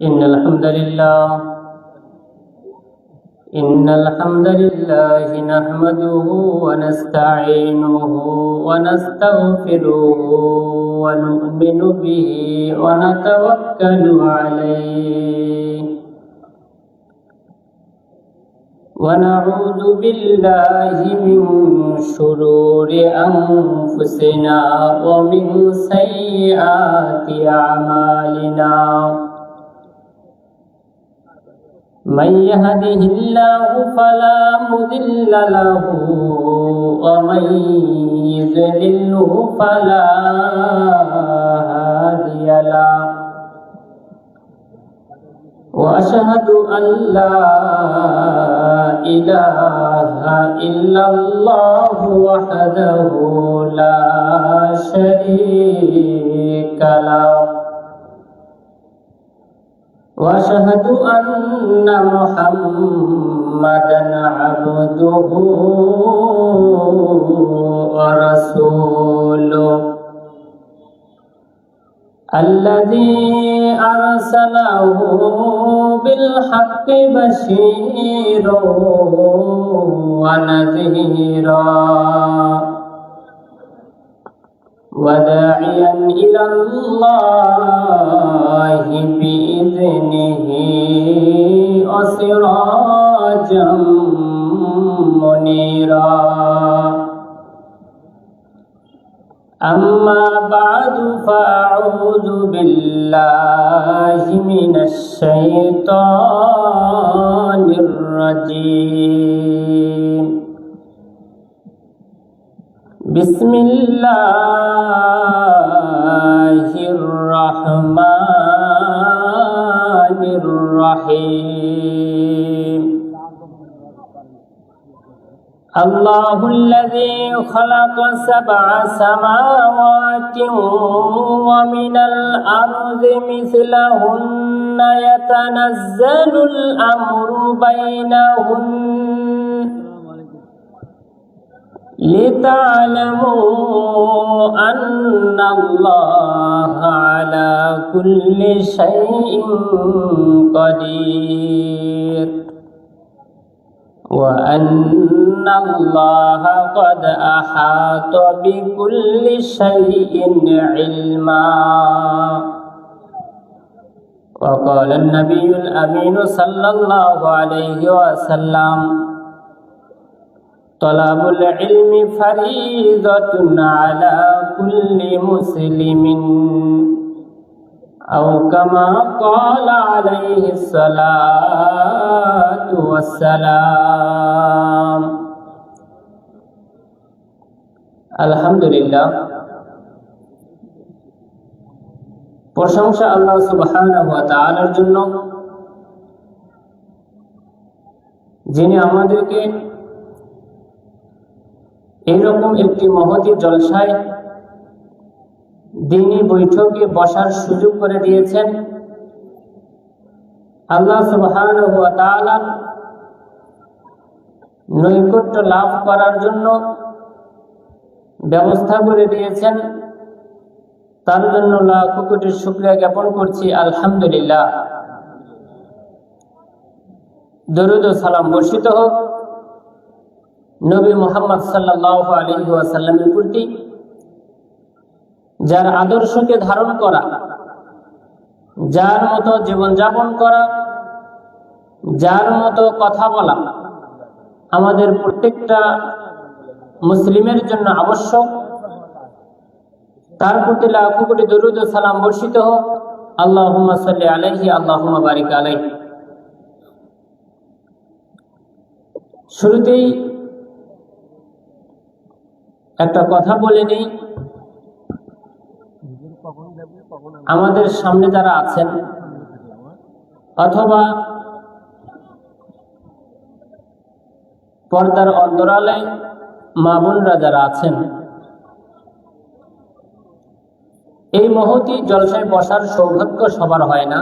إن الحمد لله نحمده ونستعينه ونستغفره ونؤمن به ونتوكل عليه ونعوذ بالله من شرور أنفسنا ومن سيئات أعمالنا من يهده الله فلا مضل له ومن يضلله فلا هادي له وأشهد أن لا إله إلا الله وحده لا شريك له وأشهد أن محمدًا عبده ورسوله الذي أرسله بالحق بشيرًا ونذيرًا وداعيًا إلى الله بإذنه وسراجًا منيرًا أما بعد فأعوذ بالله من الشيطان الرجيم بسم الله الرحمن الرحيم الله الذي خلق 7 سماوات ومن الأرض مثلهن يتنزل الأمر بينهن لتعلموا أن الله على كل شيء قدير وأن الله قد أحاط بكل شيء علما وقال النبي الأمين صلى الله عليه وسلم طلب العلم فريضة على كل مسلم أو كما قال عليه الصلاة والسلام الحمد لله প্রশংসা আল্লাহ সুবহানাহু ওয়া তাআলার জন্য, যিনি আমাদেরকে এইরকম একটি মহতী জলসায় দ্বীনি বৈঠকে বসার সুযোগ করে দিয়েছেন। আল্লাহ সুবহানাহু ওয়া তাআলা নৈকট্য লাভ করার জন্য ব্যবস্থা করে দিয়েছেন, তার জন্য লাখ কোটি শুকরিয়া জ্ঞাপন করছি। আলহামদুলিল্লাহ। দরুদ ও সালাম বর্ষিত হোক নবী মুহাম্মদ সাল্লাল্লাহু আলাইহি ওয়াসাল্লামের প্রতি, যার আদর্শকে ধারণ করা, যার মতো জীবনযাপন করা, যার মতো কথা বলা আমাদের প্রত্যেকটা মুসলিমের জন্য আবশ্যক। তার প্রতি লাখ কোটি দরুদ ও সালাম বর্ষিত হোক। আল্লাহুম্মা সাল্লি আলাইহি আল্লাহুম্মা বারিক আলাইহি। শুরুতেই একটা কথা বলে নেই, আমাদের সামনে যারা আছেন অথবা পর্দার অন্তরালে মা বোনরা যারা আছেন, এই মহতী জলসায় বসার সৌভাগ্য সবার হয় না।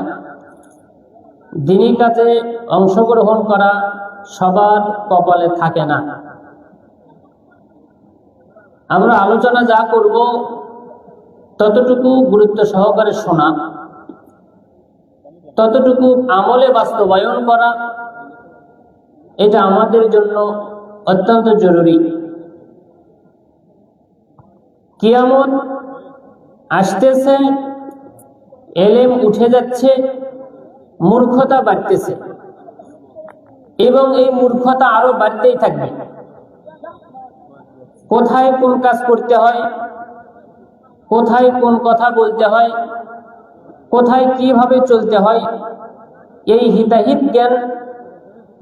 দ্বীনি কাজে অংশগ্রহণ করা সবার কপালে থাকে না। আমরা আলোচনা যা করব ততটুকু গুরুত্ব সহকারে শোনা ততটুকু আমলে বাস্তবায়ন করা, এটা আমাদের জন্য অত্যন্ত জরুরি। কিয়ামত আসতেছে, এলেম উঠে যাচ্ছে, মূর্খতা বাড়তেছে এবং এই মূর্খতা আরো বাড়তেই থাকবে। কোথায় কোন কাজ করতে হয়, কোথায় কোন কথা বলতে হয়, কোথায় কিভাবে চলতে হয়, এই হিতাহিত জ্ঞান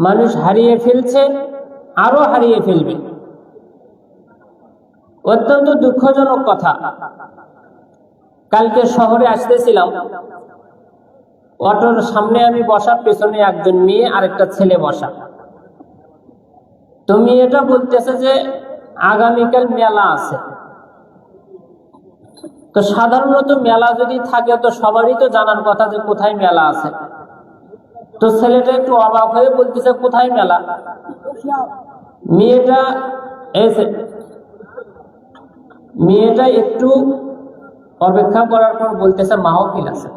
মানুষ হারিয়ে ফেলছে, আরো হারিয়ে ফেলবে। অত্যন্ত দুঃখজনক কথা। কালকে শহরে আসতেছিলাম, অটোর সামনে আমি বসা, পেছনে একজন মেয়ে আর একটা ছেলে বসা। তো মেয়েটা বলতেছে যে আগামীকাল মেলা আছে। তো সাধারণত মেলা যদি থাকে তো সবারই তো জানার কথা যে কোথায় মেলা আছে। তো ছেলেটা একটু অবাক হয়ে বলতেছে কোথায় মেলা। মেয়েটা একটু অপেক্ষা করার পর বলতেছে মাহফিল আছে।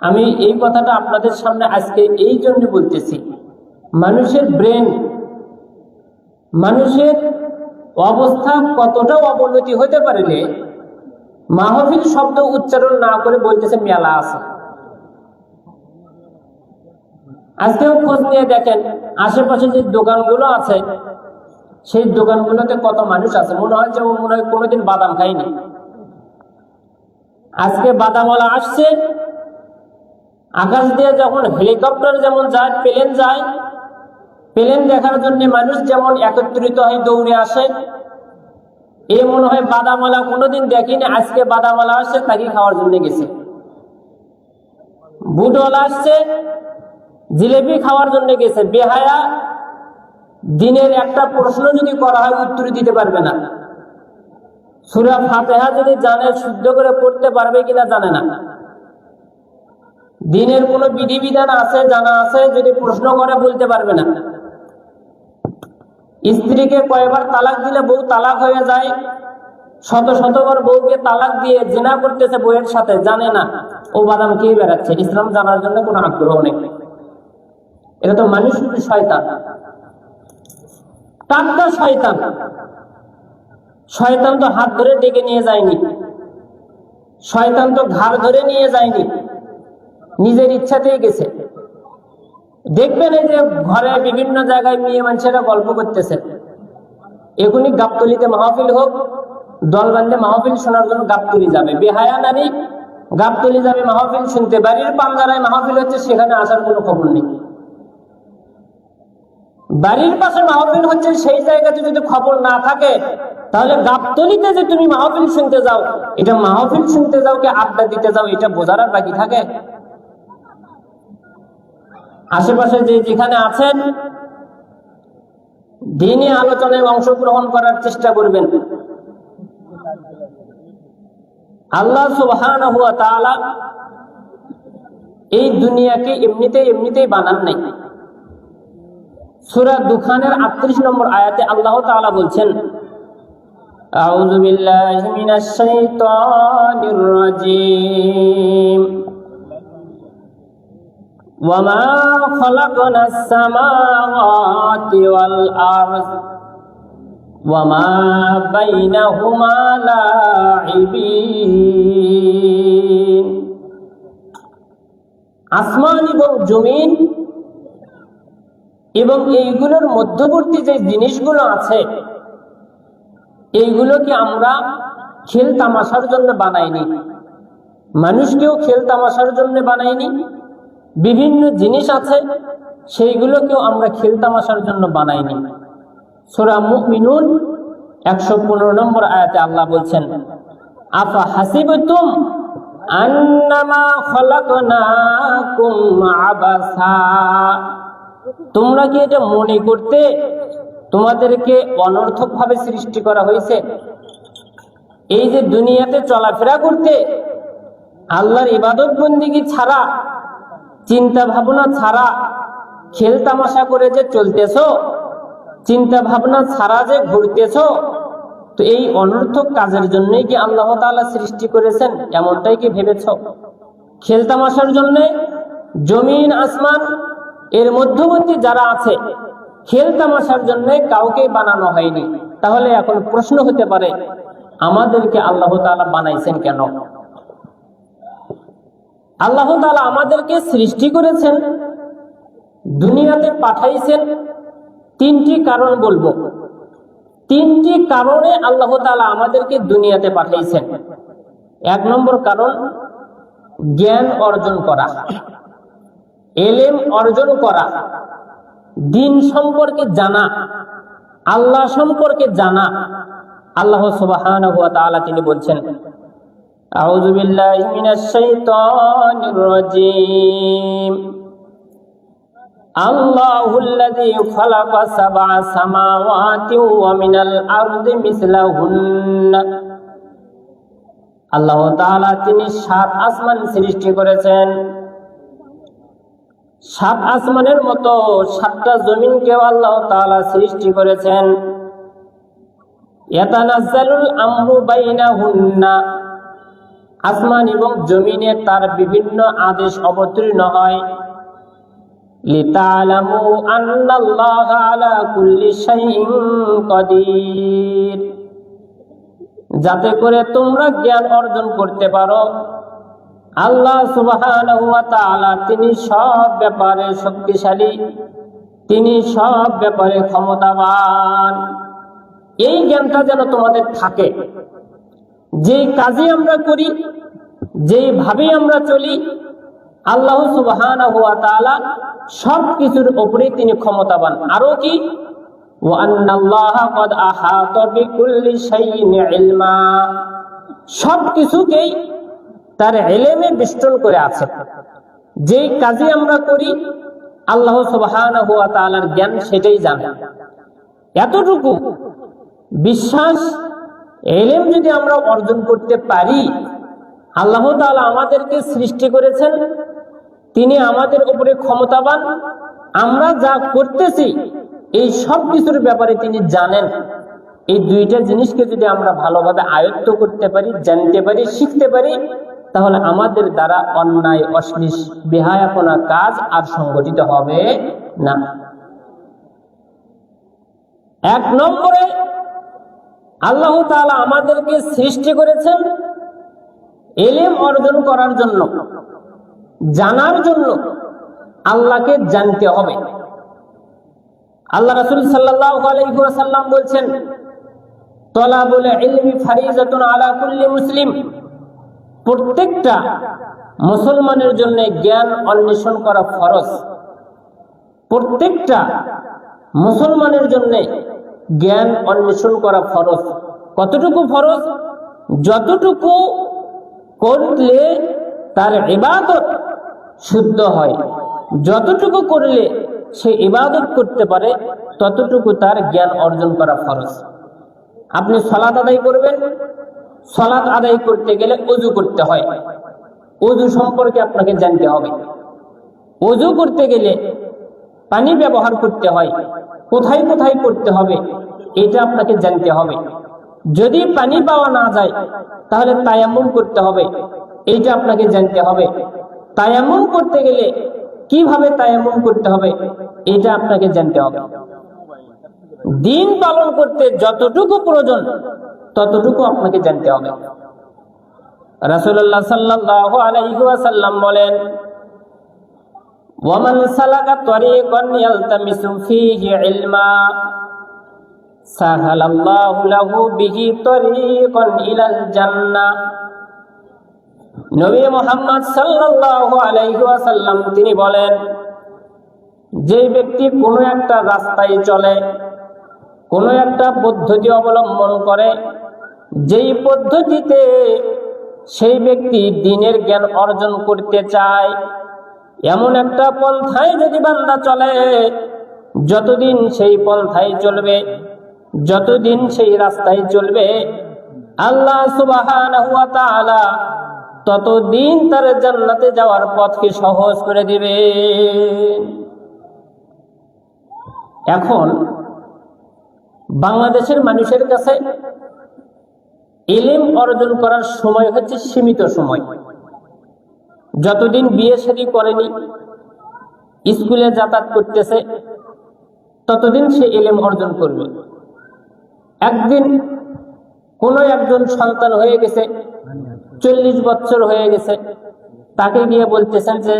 আমি এই কথাটা আপনাদের সামনে আজকে এই জন্য বলতেছি, মানুষের ব্রেন, মানুষের অবস্থা কতটা অবনতি হতে পারে যে মাহফিল শব্দ উচ্চারণ না করে বলতেছে মেলা আছে। আজকেও খোঁজ নিয়ে দেখেন আশেপাশে যে দোকানগুলো আছে সেই দোকানগুলোতে কত মানুষ আছে, মনে হয় যে কোনোদিন বাদাম খাইনি। আজকে বাদামওয়ালা আসছে, আকাশ দিয়ে যখন হেলিকপ্টার যেমন যায়, প্লেন যায়, প্লেন দেখার জন্য মানুষ যেমন একত্রিত হয়ে দৌড়ে আসে, এ মনে হয় বাদামওয়ালা কোনোদিন দেখিনি, আজকে বাদামওয়ালা আসছে, তাকে খাওয়ার জন্য গেছে। বুটওয়ালা আসছে, জিলেবি খাওয়ার জন্য গেছে। বেহায়া দিনের একটা প্রশ্ন যদি করা হয় উত্তর দিতে পারবে না। সূরা ফাতিহা যদি জানে, শুদ্ধ করে পড়তে পারবে কিনা জানে না। দিনের কোনো বিধিবিধান আছে, জানা আছে, যদি প্রশ্ন করে বলতে পারবে না। স্ত্রীকে কয়বার তালাক দিলে বউ তালাক হয়ে যায়, শত শতবার বউকে তালাক দিয়ে জিনা করতেছে বউয়ের সাথে, জানে না। ও বাদাম খেয়ে বেড়াচ্ছে, ইসলাম জানার জন্য কোনো আগ্রহ নেই। এটা তো মানুষ শয়তান, টাটকা শয়তান। শয়তান তো হাত ধরে ডেকে নিয়ে যায়নি, শয়তান তো ঘাড় ধরে নিয়ে যায়নি, নিজের ইচ্ছাতেই গেছে। দেখবেন এই যে ঘরে বিভিন্ন জায়গায় মেয়ে মানুষেরা গল্প করতেছে, এখনই গাবতলিতে মাহফিল হোক, দল বান্ধে মাহফিল শোনার জন্য গাবতলি যাবে। বেহায়া নারী গাবতলি যাবে মাহফিল শুনতে, বাড়ির পাঞ্জারায় মাহফিল হচ্ছে, সেখানে আসার কোনো খবর নেই। বাড়ির পাশে মাহফিল হচ্ছে, সেই জায়গাতে যদি খবর না থাকে, তাহলে গাবতলিতে যে তুমি মাহফিল শুনতে যাও, এটা মাহফিল শুনতে যাও কি আড্ডা দিতে যাও, এটা বোঝার আর বাকি থাকে? আশেপাশে যে যেখানে আছেন, দিনী আলোচনায় অংশগ্রহণ করার চেষ্টা করবেন। আল্লাহ সুবহানাহু ওয়া তাআলা এই দুনিয়াকে এমনিতেই বানান নাই। সূরা দুখানের ৩৮ নম্বর আয়াতে আল্লাহ তাআলা বলছেন, আউযু বিল্লাহি মিনাশ শাইতানির রাজীম, ওয়ামা খালাকনাস সামাওয়াতি ওয়াল আরদ ওয়ামা বাইনাহুমা লাঈবিন। আসমান এবং জমিন এবং এইগুলোর মধ্যবর্তী যে জিনিসগুলো আছে, এইগুলোকে আমরা খেল তামাশার জন্য বানাইনি, মানুষকেও খেল তামাশার জন্য বানাইনি। বিভিন্ন জিনিস আছে, সেইগুলোকেও আমরা খেল তামাশার জন্য বানাইনি। সূরা মুমিনুন ১১৫ নম্বর আয়াতে আল্লাহ বলছেন, আফা হাসিবতুম আন্নামা খালাকনাকুম আবাসা, তোমরা কি এটা মনে করতে তোমাদেরকে অনর্থক ভাবে সৃষ্টি করা হয়েছে? এই যে দুনিয়াতে চলাফেরা করতে, আল্লাহর ইবাদত বন্দেগী ছাড়া, চিন্তা ভাবনা ছাড়া, খেল তামাশা করে যে চলতেছো, চিন্তা ভাবনা ছাড়া যে ঘুরতেছো, তো এই অনর্থক কাজের জন্যই কি আল্লাহ তাআলা সৃষ্টি করেছেন? এমনটাই কি ভেবেছো? খেলতামাশার জন্য জমিন আসমান এর মধ্যবর্তী যারা আছে খেলতামাশার জন্য কাউকে বানানো হয়নি। তাহলে এখন প্রশ্ন হতে পারে, আমাদেরকে আল্লাহ তাআলা বানাইছেন কেন? আল্লাহ তাআলা আমাদেরকে সৃষ্টি করেছেন, দুনিয়াতে পাঠাইছেন, তিনটি কারণ বলবো। তিনটি কারণে আল্লাহ তাআলা আমাদেরকে দুনিয়াতে পাঠাইছেন। এক নম্বর কারণ, জ্ঞান অর্জন করা, ইলম অর্জন করা, দিন সম্পর্কে জানা, আল্লাহ সম্পর্কে জানা। আল্লাহ সুবহানাহু ওয়া তাআলা তিনি বলছেন, আউযু বিল্লাহি মিনাশ শাইতানির রাজীম, আল্লাহুল্লাযী খালাকা সাবআ সামাওয়াতি ওয়া মিনাল আরদি মিসলাহুন্না। আল্লাহ তাআলা তিনি 7 আসমান সৃষ্টি করেছেন। 7 আসমানের মতো 7টা জমিনকেও আল্লাহ তাআলা সৃষ্টি করেছেন। ইয়াতানাজ্জালুল আমরু বাইনাহুন্না, আসমান এবং জমিনে তার বিভিন্ন আদেশ অবতীর্ণ হয়। লিতা'লামু আন্নাল্লাহা আলা কুল্লি শাইইন কাদির, যাতে করে তোমরা জ্ঞান অর্জন করতে পারো আল্লাহ সুবহানাহু ওয়া তাআলা তিনি সব ব্যাপারে শক্তিশালী, তিনি সব ব্যাপারে ক্ষমতাবান। এই জ্ঞানটা যেন তোমাদের থাকে। যেই কাজে আমরা করি, যেই ভাবে আমরা চলি, আল্লাহ সুবহানাহু ওয়া তাআলা সব কিছুর উপরে তিনি ক্ষমতাবান। আরো কি, ওয়া আন্নাল্লাহা ক্বাদ আহাতা বিকুল্লি শাইইন ইলমা, সব কিছুকেই তার ইলমে বেষ্টন করে আছে। যেই কাজে আমরা করি আল্লাহ সুবহানাহু ওয়া তাআলার জ্ঞান সেটাই জানে। এতটুকু বিশ্বাস ইলম যদি আমরা অর্জন করতে পারি, আল্লাহ তাআলা আমাদেরকে সৃষ্টি করেছেন, তিনি আমাদের উপরে ক্ষমতাবান, আমরা যা করতেছি এই সব কিছুর ব্যাপারে তিনি জানেন। এই দুইটা জিনিসকে যদি আমরা ভালোভাবে আয়ত্ত করতে পারি, জানতে পারি, শিখতে পারি, তাহলে আমাদের দ্বারা অন্যায়, অশ্লীল, বেহায়াপনা কাজ আর সংগঠিত হবে না। এক নম্বরে আল্লাহ তাআলা আমাদেরকে সৃষ্টি করেছেন ইলম অর্জন করার জন্য, জানার জন্য। আল্লাহকে জানতে হবে। আল্লাহ রাসূল সাল্লাল্লাহু আলাইহি ওয়াসাল্লাম বলছেন, তলাবুল ইলমি ফারিজাতুন আলা কুল্লি মুসলিম, প্রত্যেকটা মুসলমানের জন্য জ্ঞান অন্বেষণ করা ফরজ। প্রত্যেকটা মুসলমানের জন্য জ্ঞান অন্বেষণ করা ফরজ। কতটুকু ফরজ? যতটুকু করলে তার ইবাদত শুদ্ধ হয়, যতটুকু করলে সে ইবাদত করতে পারে, ততটুকু তার জ্ঞান অর্জন করা ফরজ। আপনি সালাত আদায় করবেন, সালাত আদায় করতে গেলে ওযু করতে হয়, ওযু সম্পর্কে আপনাকে জানতে হবে। ওযু করতে গেলে পানি ব্যবহার করতে হয়, কোথায় কোথায় করতে হবে এটা আপনাকে জানতে হবে। যদি পানি পাওয়া না যায় তাহলে তায়াম্মুম করতে হবে, এইটা আপনাকে জানতে হবে। তায়াম্মুম করতে গেলে কিভাবে তায়াম্মুম করতে হবে এটা আপনাকে জানতে হবে। দিন পালন করতে যতটুকু প্রয়োজন ততটুকু আপনাকে জানতে হবে। রাসূলুল্লাহ সাল্লাল্লাহু আলাইহি ওয়াসাল্লাম বলেন, ওয়ামান সালাকা তরিকান ইয়ালতামিসু ফীহি ইলমা সাহালাল্লাহু লাহু বিহি তরিকান ইলাল জান্নাহ। নবী মুহাম্মদ সাল্লাল্লাহু আলাইহি ওয়াসাল্লাম তিনি বলেন, যে ব্যক্তি কোনো একটা রাস্তায় চলে, কোনো একটা পদ্ধতি অবলম্বন করে, যেই পদ্ধতিতে সেই ব্যক্তি দ্বীনের জ্ঞান অর্জন করতে চায়, এমন একটা পন্থায় যদি বান্দা চলে, যতদিন সেই পন্থায় চলবে, যতদিন সেই রাস্তায় চলবে, আল্লাহ সুবহানাহু ওয়া তাআলা ততদিন তার জান্নাতে যাওয়ার পথকে সহজ করে দিবেন। এখন বাংলাদেশের মানুষের কাছে ইলম অর্জন করার সময় হচ্ছে সীমিত সময়। যতদিন বিয়ে শাদী করেনি, স্কুলে যাতায়াত করতেছে, ততদিন সে ইলম অর্জন করবে। একদিন কোনো একজন সন্তান হয়ে গেছে, 40 বছর হয়ে গেছে, তাকে গিয়ে বলতেছেন যে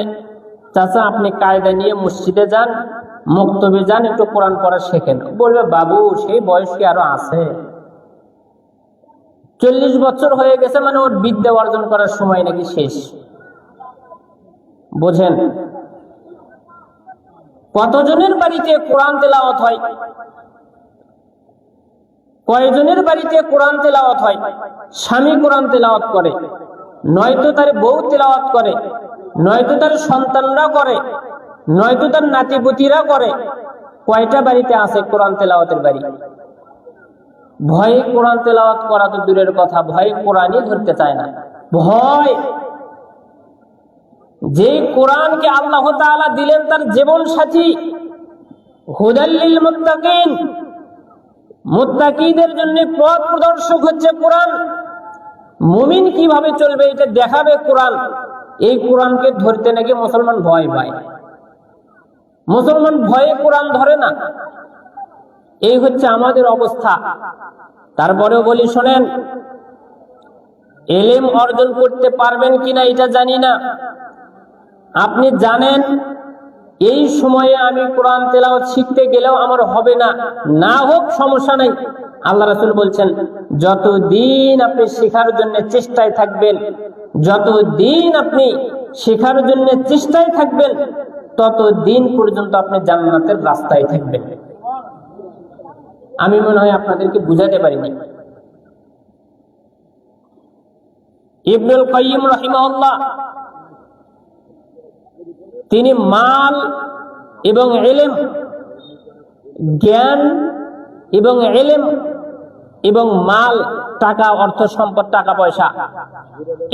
চাচা আপনি কায়দা নিয়ে মসজিদে যান, মক্তবে যান, একটু কোরআন পড়া শেখেন। বলবে বাবু সেই বয়স কি আরো আছে? 40 বছর হয়ে গেছে মানে ওর বিদ্যা অর্জন করার সময় নাকি শেষ। বোঝেন কতজনের বাড়িতে কোরআন তেলাওয়াত হয়, কয়জনের বাড়িতে কোরআন তেলাওয়াত হয়? স্বামী কোরআন তেলাওয়াত করে, নয়তো তার বউ তেলাওয়াত করে, নয়তো তার সন্তানরা করে, নয়তো তার নাতিপুতিরা করে। কয়টা বাড়িতে আছে কোরআন তেলাওয়াতের বাড়ি? ভয়ে কোরআন তেলাওয়াত করা তো দূরের কথা, ভয়ে কোরআনই ধরতে চায় না। ভয়, যে কোরআনকে আল্লাহ তাআলা দিলেন তার জীবন সাথী, হুদাল লিল মুত্তাকিন, মুত্তাকিদের জন্য পথ প্রদর্শক হচ্ছে কোরআন। মুমিন কিভাবে চলবে এটা দেখাবে কোরআন। এই কোরআনকে ধরতে নাকি মুসলমান ভয় পায়, মুসলমান ভয়ে কোরআন ধরে না। এই হচ্ছে আমাদের অবস্থা। তারপরেও বলি শোনেন, ইলম অর্জন করতে পারবেন কিনা এটা জানি না। আপনি জানেন এই সময়ে আমি কোরআন তেলাওয়াত শিখতে গেলেও আমার হবে না, না হোক সমস্যা নাই। আল্লাহ রাসূল বলছেন যতদিন আপনি শেখার জন্য চেষ্টায় থাকবেন, যতদিন আপনি শেখার জন্য চেষ্টায় থাকবেন, ততদিন পর্যন্ত আপনি জান্নাতের রাস্তায় থাকবেন। আমি মনে হয় আপনাদেরকে বুঝাতে পারিনি। ইবনুল কাইয়িম রাহিমাহুল্লাহ তিনি মাল এবং ইলম, জ্ঞান এবং ইলম এবং মাল, টাকা, অর্থ সম্পদ, টাকা পয়সা,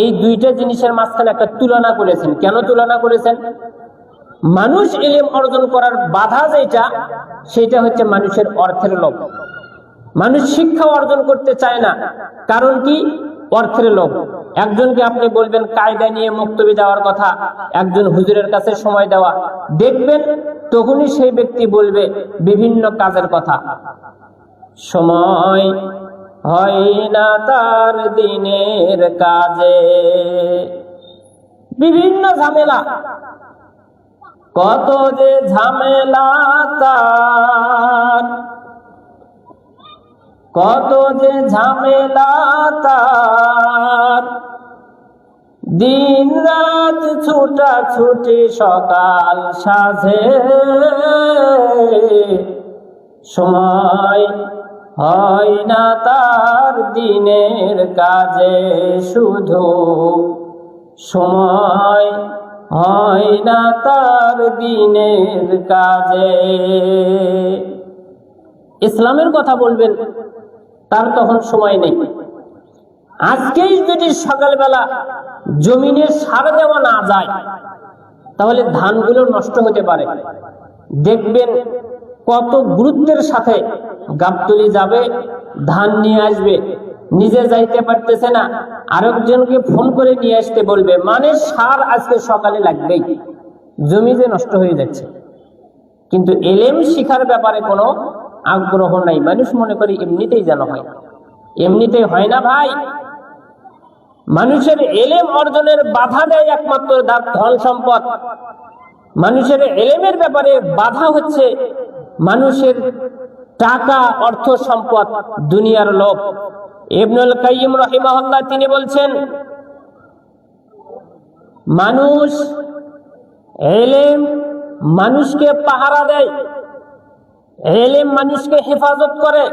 এই দুইটা জিনিসের মাঝখানে একটা তুলনা করেছেন। কেন তুলনা করেছেন? মানুষ ইলম অর্জন করার বাধা যেটা, সেটা হচ্ছে মানুষের অর্থের লোভ। মানুষ শিক্ষা অর্জন করতে চায় না, কারণ কি? অর্থের লোভ। একজনকে আপনি বলবেন কায়দা নিয়ে মুক্তবি যাওয়ার কথা, একজন হুজুরের কাছে সময় দেওয়া, দেখবেন তখনই সেই ব্যক্তি বলবে বিভিন্ন কাজের কথা। সময় হয় না তার দিনের কাজে, বিভিন্ন ঝামেলা, কত যে ঝামেলা তার, কত যে ঝামেলা তার, দিন রাত ছুটা ছুটি সকাল সাজে, সময় হয় না তার দিনের কাজে, শুধু সময় হয় না তার দিনের কাজে। ইসলামের কথা বলবেন, তার তখন সময় নেই। আজকেই যদি সকালবেলা জমিনে সার দেওয়া না যায়, তাহলে ধানগুলো নষ্ট হতে পারে। দেখবেন কত গুরুত্বের সাথে গাবতলি যাবে, ধান নিয়ে আসবে, নিজে যাইতে পারতেছে না, আরেকজনকে ফোন করে নিয়ে আসতে বলবে, মানে সার আজকে সকালে লাগবেই, জমি যে নষ্ট হয়ে যাচ্ছে। কিন্তু ইলম শিখার ব্যাপারে কোনো আগ্রহ নাই। মানুষ মনে করে এমনিতেই যেন হয়, এমনিতেই হয় না ভাই। মানুষের ইলম অর্জনের বাধা দেয় একমাত্র ধন সম্পদ। মানুষের ইলমের ব্যাপারে বাধা হচ্ছে মানুষের টাকা, অর্থ সম্পদ, দুনিয়ার লোভ। ইবনুল কাইয়িম রাহিমাহুল্লাহ তিনি বলছেন মানুষ, ইলম মানুষকে পাহারা দেয়, ইলম মানুষকে হেফাজত করে,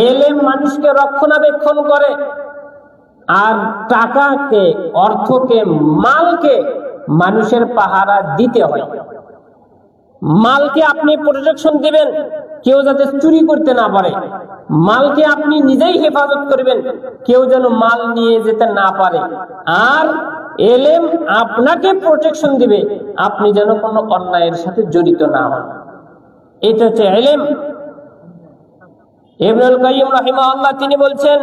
ইলম মানুষকে রক্ষণাবেক্ষণ করে। আর টাকাকে, অর্থকে, মালকে মানুষের পাহারা দিতে হয়। মালকে আপনি প্রোটেকশন দিবেন, কেউ যাতে চুরি করতে না পারে। মালকে আপনি নিজেই হেফাজত করবেন, কেউ যেন মাল নিয়ে যেতে না পারে। আর ইলম আপনাকে প্রোটেকশন দিবে, আপনি যেন কোনো অন্যায়ের সাথে জড়িত না হন। এটা হচ্ছে ইলম। ইবনুল কাইয়িম রাহিমাহুল্লাহ তিনি বলছেন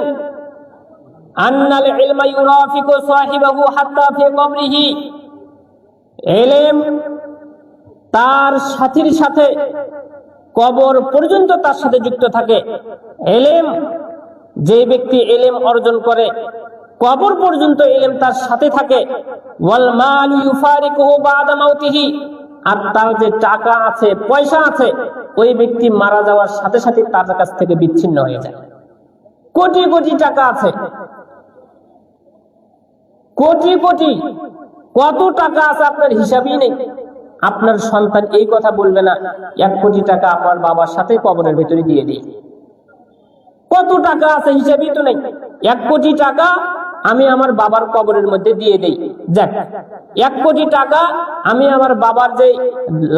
আন্নাল ইলমা ইউরাফিকু সাহিবাহু হাত্তা ফি কবরিহি, ইলম তার সাথীর সাথে কবর পর্যন্ত তার সাথে যুক্ত থাকে। ইলম, যে ব্যক্তি ইলম অর্জন করে কবর পর্যন্ত ইলম তার সাথে থাকে। ওয়াল মাল ইউফারিকুহু বাদা মাউতিহি, আর তার যে টাকা আছে, পয়সা আছে, ওই ব্যক্তি মারা যাওয়ার সাথে সাথে তার কাছ থেকে বিচ্ছিন্ন হয়ে যায়। কোটি কোটি টাকা আছে, কোটি কোটি, কত টাকা আছে আপনার হিসাবই নেই। আপনার সন্তান এই কথা বলবে না 1 কোটি টাকা আমার বাবার সাথে কবরের ভিতরে দিয়ে দিই। কত টাকা আছে হিসাবই তো নেই। 1 কোটি টাকা আমি আমার বাবার কবরের মধ্যে দিয়ে দেই। যাক, 1 কোটি টাকা আমি আমার বাবার যে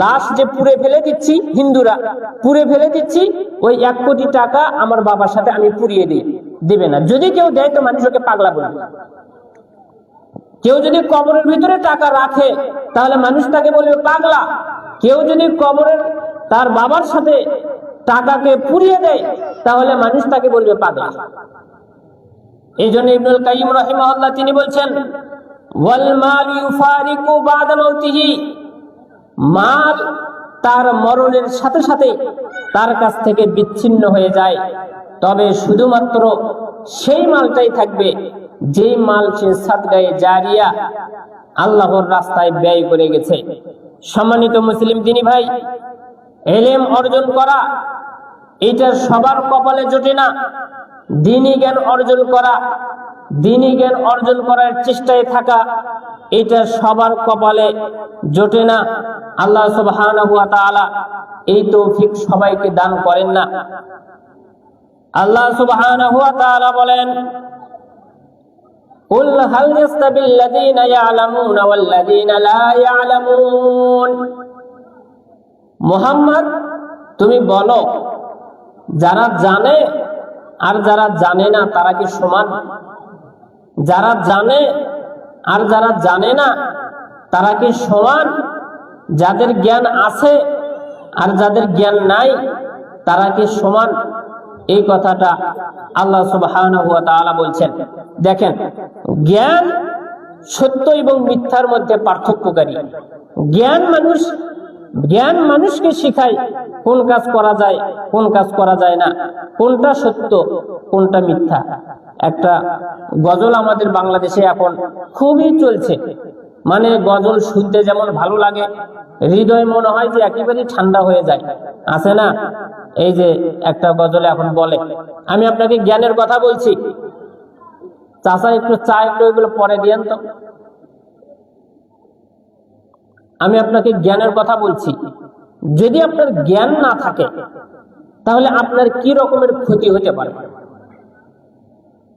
লাশ যে পুড়ে ফেলে দিচ্ছি, হিন্দুরা পুড়ে ফেলে দিচ্ছি, ওই 1 কোটি টাকা আমার বাবার সাথে আমি পুড়িয়ে দিই। দিবে না। যদি কেউ দেয় তো মানুষ ওকে পাগলা বলবে। কেউ যদি কবরের ভিতরে টাকা রাখে তাহলে মানুষ তাকে বলবে পাগলা। কেউ যদি কবরের তার বাবার সাথে টাকাকে পুড়িয়ে দেয় তাহলে মানুষ তাকে বলবে পাগলা। এই জন্য ইবনুল কাইয়িম রাহিমাহুল্লাহ তিনি বলছেন, ওয়াল মাল ইউফারিকু বাদা মাউতিহি, মাল তার মরণের সাথে সাথে তার কাছ থেকে বিচ্ছিন্ন হয়ে যায়, তবে শুধুমাত্র সেই মালটাই থাকবে যেই মাল সে সাদগায়ে জারিয়া আল্লাহর রাস্তায় ব্যয় করে গেছে। সম্মানিত মুসলিম দিনী ভাই, ইলম অর্জন করা এটা সবার কপালে জোটে না। দ্বীনি জ্ঞান অর্জন করা, দ্বীনি জ্ঞান অর্জন করার চেষ্টায় থাকা, এটা সবার কপালে জোটে না। আল্লাহ সুবহানাহু ওয়া তাআলা এই তৌফিক সবাইকে দান করেন না। আল্লাহ সুবহানাহু ওয়া তাআলা বলেন, কুল হাল ইয়াস্তাবিল লাযীনা ইয়ালামুনা ওয়াল লাযীনা লা ইয়ালামুন। মুহাম্মদ, তুমি বলো, যারা জানে আর যারা জানে না তারা কি সমান? যারা জানে আর যারা জানে না তারা কি সমান? যাদের জ্ঞান আছে আর যাদের জ্ঞান নাই তারা কি সমান? এই কথাটা আল্লাহ সুবহানাহু ওয়া তাআলা বলছেন। দেখেন, জ্ঞান সত্য এবং মিথ্যার মধ্যে পার্থক্যকারী। জ্ঞান মানুষকে শেখায় কোন কাজ করা যায়, কোন কাজ করা যায় না, কোনটা সত্য, কোনটা মিথ্যা। একটা গজল আমাদের বাংলাদেশে এখন খুবই চলছে। মানে গজল শুনতে যেমন ভালো লাগে, হৃদয় মনে হয় যে একেবারে ঠান্ডা হয়ে যায়, আছে না? এই যে একটা গজলে এখন বলে, আমি আপনাকে জ্ঞানের কথা বলছি, চাচা একটু চা একটু এগুলো পরে দিয়েন তো। আমি আপনাকে জ্ঞানের কথা বলছি। যদি আপনার জ্ঞান না থাকে তাহলে আপনার কি রকমের ক্ষতি হতে পারে?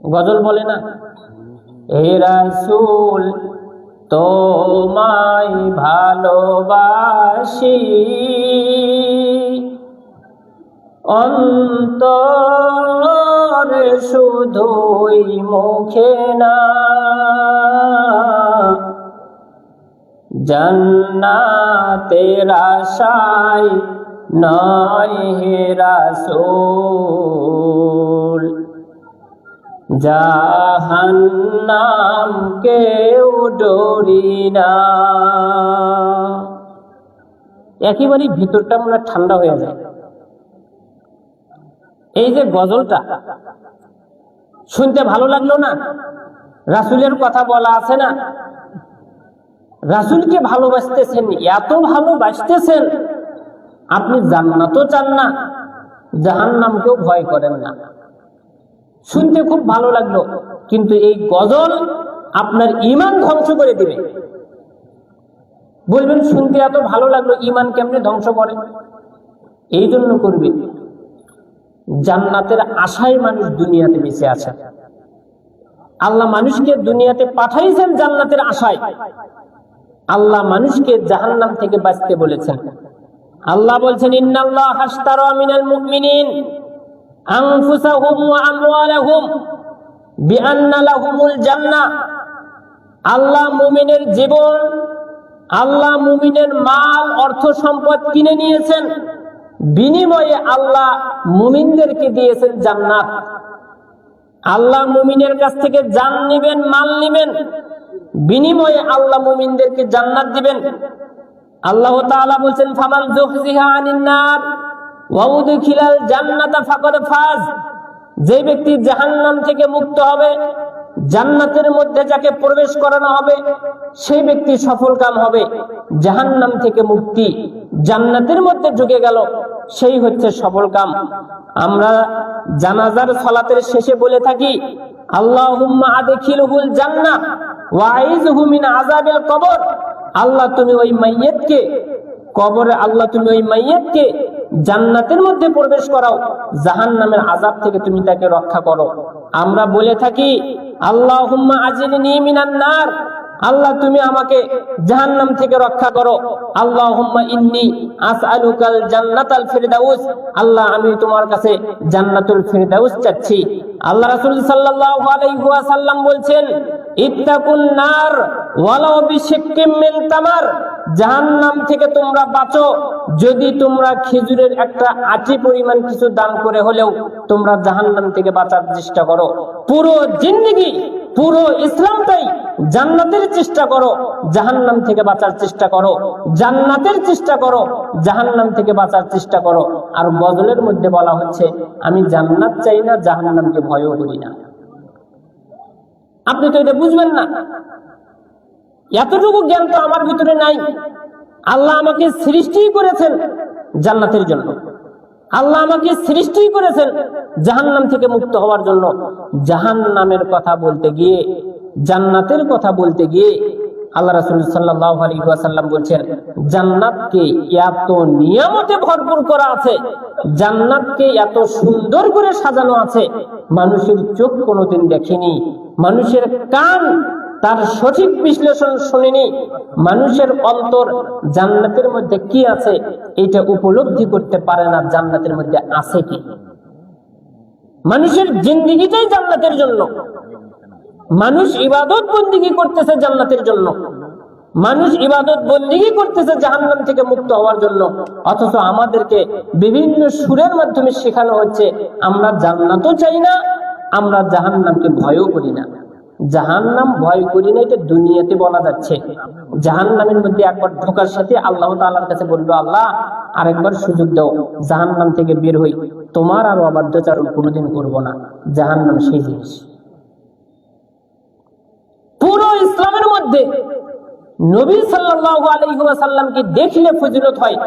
গজল বলে না, হে রাসূল তোমায় ভালোবাসি, অন্তরে শুধুই মুখে না, জান্নাতের আশায় নয় হে রাসূল, জাহান্নাম কেউ ডরি না। একেবারে ভিতরটা মনে ঠান্ডা হয়ে যায়। এই যে গজলটা শুনতে ভালো লাগলো না? রাসূলের কথা বলা আছে না, রাসূলকে ভালোবাসতেছেন, এত ভালোবাসতেছেন, আপনি জান্নাতও চান না, জাহান্নামকেও ভয় করেন না। শুনতে খুব ভালো লাগলো, কিন্তু এই গজল আপনার ঈমান ধ্বংস করে দিবে। বলবেন শুনতে এত ভালো লাগলো, ঈমান কেমনে ধ্বংস করে? এই জন্য করবে, জান্নাতের আশায় মানুষ দুনিয়াতে বেঁচে আছে। আল্লাহ মানুষকে দুনিয়াতে পাঠাইছেন জান্নাতের আশায়। আল্লাহ মানুষকে জাহান্নাম থেকে বাঁচতে বলেছেন। আল্লাহ বলছেন, ইন্নাল্লাহা আশতারা মিনাল মুমিনিন আনফুসাহুম ওয়া আমওয়ালাহুম বিআন্না লাহুমুল জান্নাহ। আল্লাহ মুমিনের জীবন, আল্লাহ মুমিনের মাল, অর্থ সম্পদ কিনে নিয়েছেন, বিনিময়ে আল্লাহ মুমিনদেরকে দিয়েছেন জান্নাত। আল্লাহ মুমিনের কাছ থেকে জান নেবেন, মাল নেবেন, বিনিময়ে আল্লাহ মুমিনদেরকে জান্নাত দিবেন। আল্লাহ তাআলা বলেন, ফামান যুহজিহা আনিন নার ওয়া উদখিলাল জান্নাতা ফাকাদ ফাজ। যে ব্যক্তি জাহান্নাম থেকে মুক্ত হবে, জান্নাতের মধ্যে যাকে প্রবেশ করানো হবে, সেই ব্যক্তি সফলকাম হবে। জাহান্নাম থেকে মুক্তি, জান্নাতের মধ্যে ঢুকে গেল, সেই হচ্ছে সফলকাম। আমরা জানাজার সালাতের শেষে বলে থাকি, আল্লাহুম্মা আদখিলহুল জান্নাহ ওয়া আইযহু মিন আযাবিল কবর। আল্লাহ তুমি ওই মাইয়িতকে কবরে, আল্লাহ তুমি ওই মাইয়িতকে জান্নাতের মধ্যে প্রবেশ করাও, জাহান্নামের আযাব থেকে তুমি তাকে রক্ষা করো। আমরা বলে থাকি, আল্লাহুম্মা আজিরনি মিনান নার। আল্লাহ তুমি আমাকে জাহান্নাম থেকে রক্ষা করো। আল্লাহুম্মা ইন্নী আসআলুকাল জান্নাতাল ফিরদাউস। আল্লাহ আমি তোমার কাছে জান্নাতুল ফিরদাউস চাচ্ছি। আল্লাহ রাসূল সাল্লাল্লাহু আলাইহি ওয়াসাল্লাম বলছেন, ইত্তাকুন নার ওয়ালাউ বিশিক্কিম মিন তামার। জাহান্নাম থেকে তোমরা বাঁচো, যদি তোমরা খেজুরের একটা আটি পরিমাণ কিছু দান করে হলেও তোমরা জাহান্নাম থেকে বাঁচার চেষ্টা করো। পুরো জিন্দেগি, পুরো ইসলামটাই জান্নাতের চেষ্টা করো, জাহান্নাম থেকে বাঁচার চেষ্টা করো। জান্নাতের চেষ্টা করো, জাহান্নাম থেকে বাঁচার চেষ্টা করো। আর গজলের মধ্যে বলা হচ্ছে, আমি জান্নাত চাই না, জাহান্নামকে ভয়ও করি না। আপনি তো এটা বুঝবেন না, এতটুকু জ্ঞান তো আমার ভিতরে নাই। আল্লাহ আমাকে সৃষ্টি করেছেন জান্নাতের জন্য, আল্লাহ আমাকে সৃষ্টি করেছেন জাহান্নাম থেকে মুক্ত হওয়ার জন্য। জাহান্নামের কথা বলতে গিয়ে, জান্নাতের কথা বলতে গিয়ে আল্লাহ রাসূল সাল্লাল্লাহু আলাইহি ওয়াসাল্লাম বলছেন, জান্নাতকে এত নিয়ামতে ভরপুর করা আছে, জান্নাতকে এত সুন্দর করে সাজানো আছে, মানুষের চোখ কোনোদিন দেখেনি, মানুষের কান তার সঠিক বিশ্লেষণ শুনেনি, মানুষের অন্তর জান্নাতের মধ্যে কি আছে এটা উপলব্ধি করতে পারে না, জান্নাতের মধ্যে আছে কি। মানুষের জিন্দেগিটাই জান্নাতের জন্য, মানুষ ইবাদত বন্দেগী করতেছে জান্নাতের জন্য, মানুষ ইবাদত বন্দেগী করতেছে জাহান্নাম থেকে মুক্ত হওয়ার জন্য। অথচ আমাদেরকে বিভিন্ন সুরের মাধ্যমে শেখানো হচ্ছে, আমরা জান্নাতও চাই না, আমরা জাহান্নামকে ভয়ও করি না। জাহান্নাম ভয় করি না এটা দুনিয়াতে বলা যাচ্ছে, জাহান্নামের মধ্যে একবার ঢোকার সাথে আল্লাহ তাআলার কাছে বলবো, আল্লাহ আরেকবার সুযোগ দাও, জাহান্নাম থেকে বের হই, তোমার আর অবাধ্যচারণ কোনোদিন করবো না। জাহান্নাম সেই জিনিস। পুরো ইসলামের মধ্যে নবী সাল্লাল্লাহু আলাইহি ওয়াসাল্লামকে দেখলে ফজিলত হয়,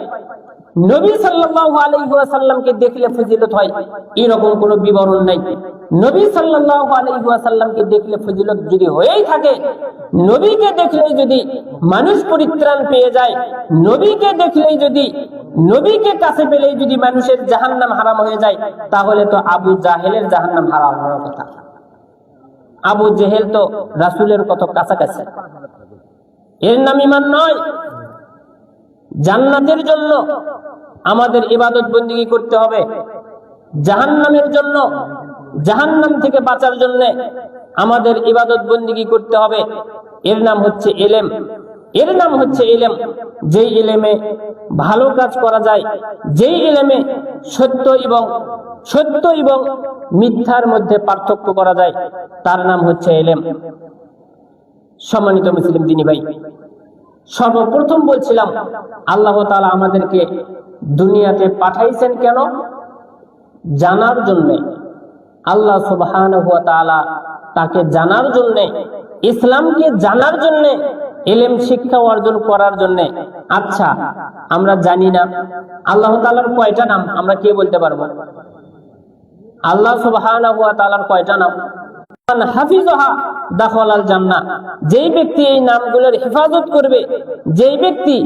নবী সাল্লাল্লাহু আলাইহি ওয়াসাল্লামকে দেখলে ফজিলত হয়, এরকম কোনো বিবরণ নাই। নবী সাল্লাল্লাহু আলাইহি ওয়াসাল্লামকে দেখলে ফজিলত যদি হয়েই থাকে, নবীকে দেখলেই যদি মানুষ পরিত্রাণ পেয়ে যায়, নবীকে দেখলেই যদি, নবীকে কাছে পেলেই যদি মানুষের জাহান্নাম হারাম হয়ে যায়, তাহলে তো আবু জাহেলের জাহান্নাম হারাম হওয়ার কথা। আবু জেহেল তো রাসূলের কত কাছাকাছি, এর নাম ঈমান নয়। জান্নাতের জন্য আমাদের ইবাদত বন্দেগী করতে হবে, জাহান্নামের জন্য, জাহান্নাম থেকে বাঁচার জন্য আমাদের ইবাদত বন্দেগী করতে হবে। এর নাম হচ্ছে ইলম, এর নাম হচ্ছে ইলম। যেই ইলমে ভালো কাজ করা যায়, যেই ইলমে সত্য এবং মিথ্যার মধ্যে পার্থক্য করা যায়, তার নাম হচ্ছে ইলম। সম্মানিত মুসলিম দিনী ভাই, সর্বপ্রথম বলছিলাম আল্লাহ তাআলা আমাদেরকে দুনিয়াতে পাঠাইছেন কেন? জানার জন্য। আল্লাহ সুবহানাহু ওয়া তাআলা তাকে জানার জন্য, ইসলামকে জানার জন্য, ইলম শিক্ষা অর্জন করার জন্য। আচ্ছা, আমরা জানি না আল্লাহ তাআলার কয়টা নাম, আমরা কে বলতে পারবো? আল্লাহ সুবহানাহু ওয়া তাআলার কয়টা নাম? হাফিজহা দাখালাল জান্নাহ। যেই ব্যক্তি এই নামগুলোর হেফাজত করবে, যেই ব্যক্তি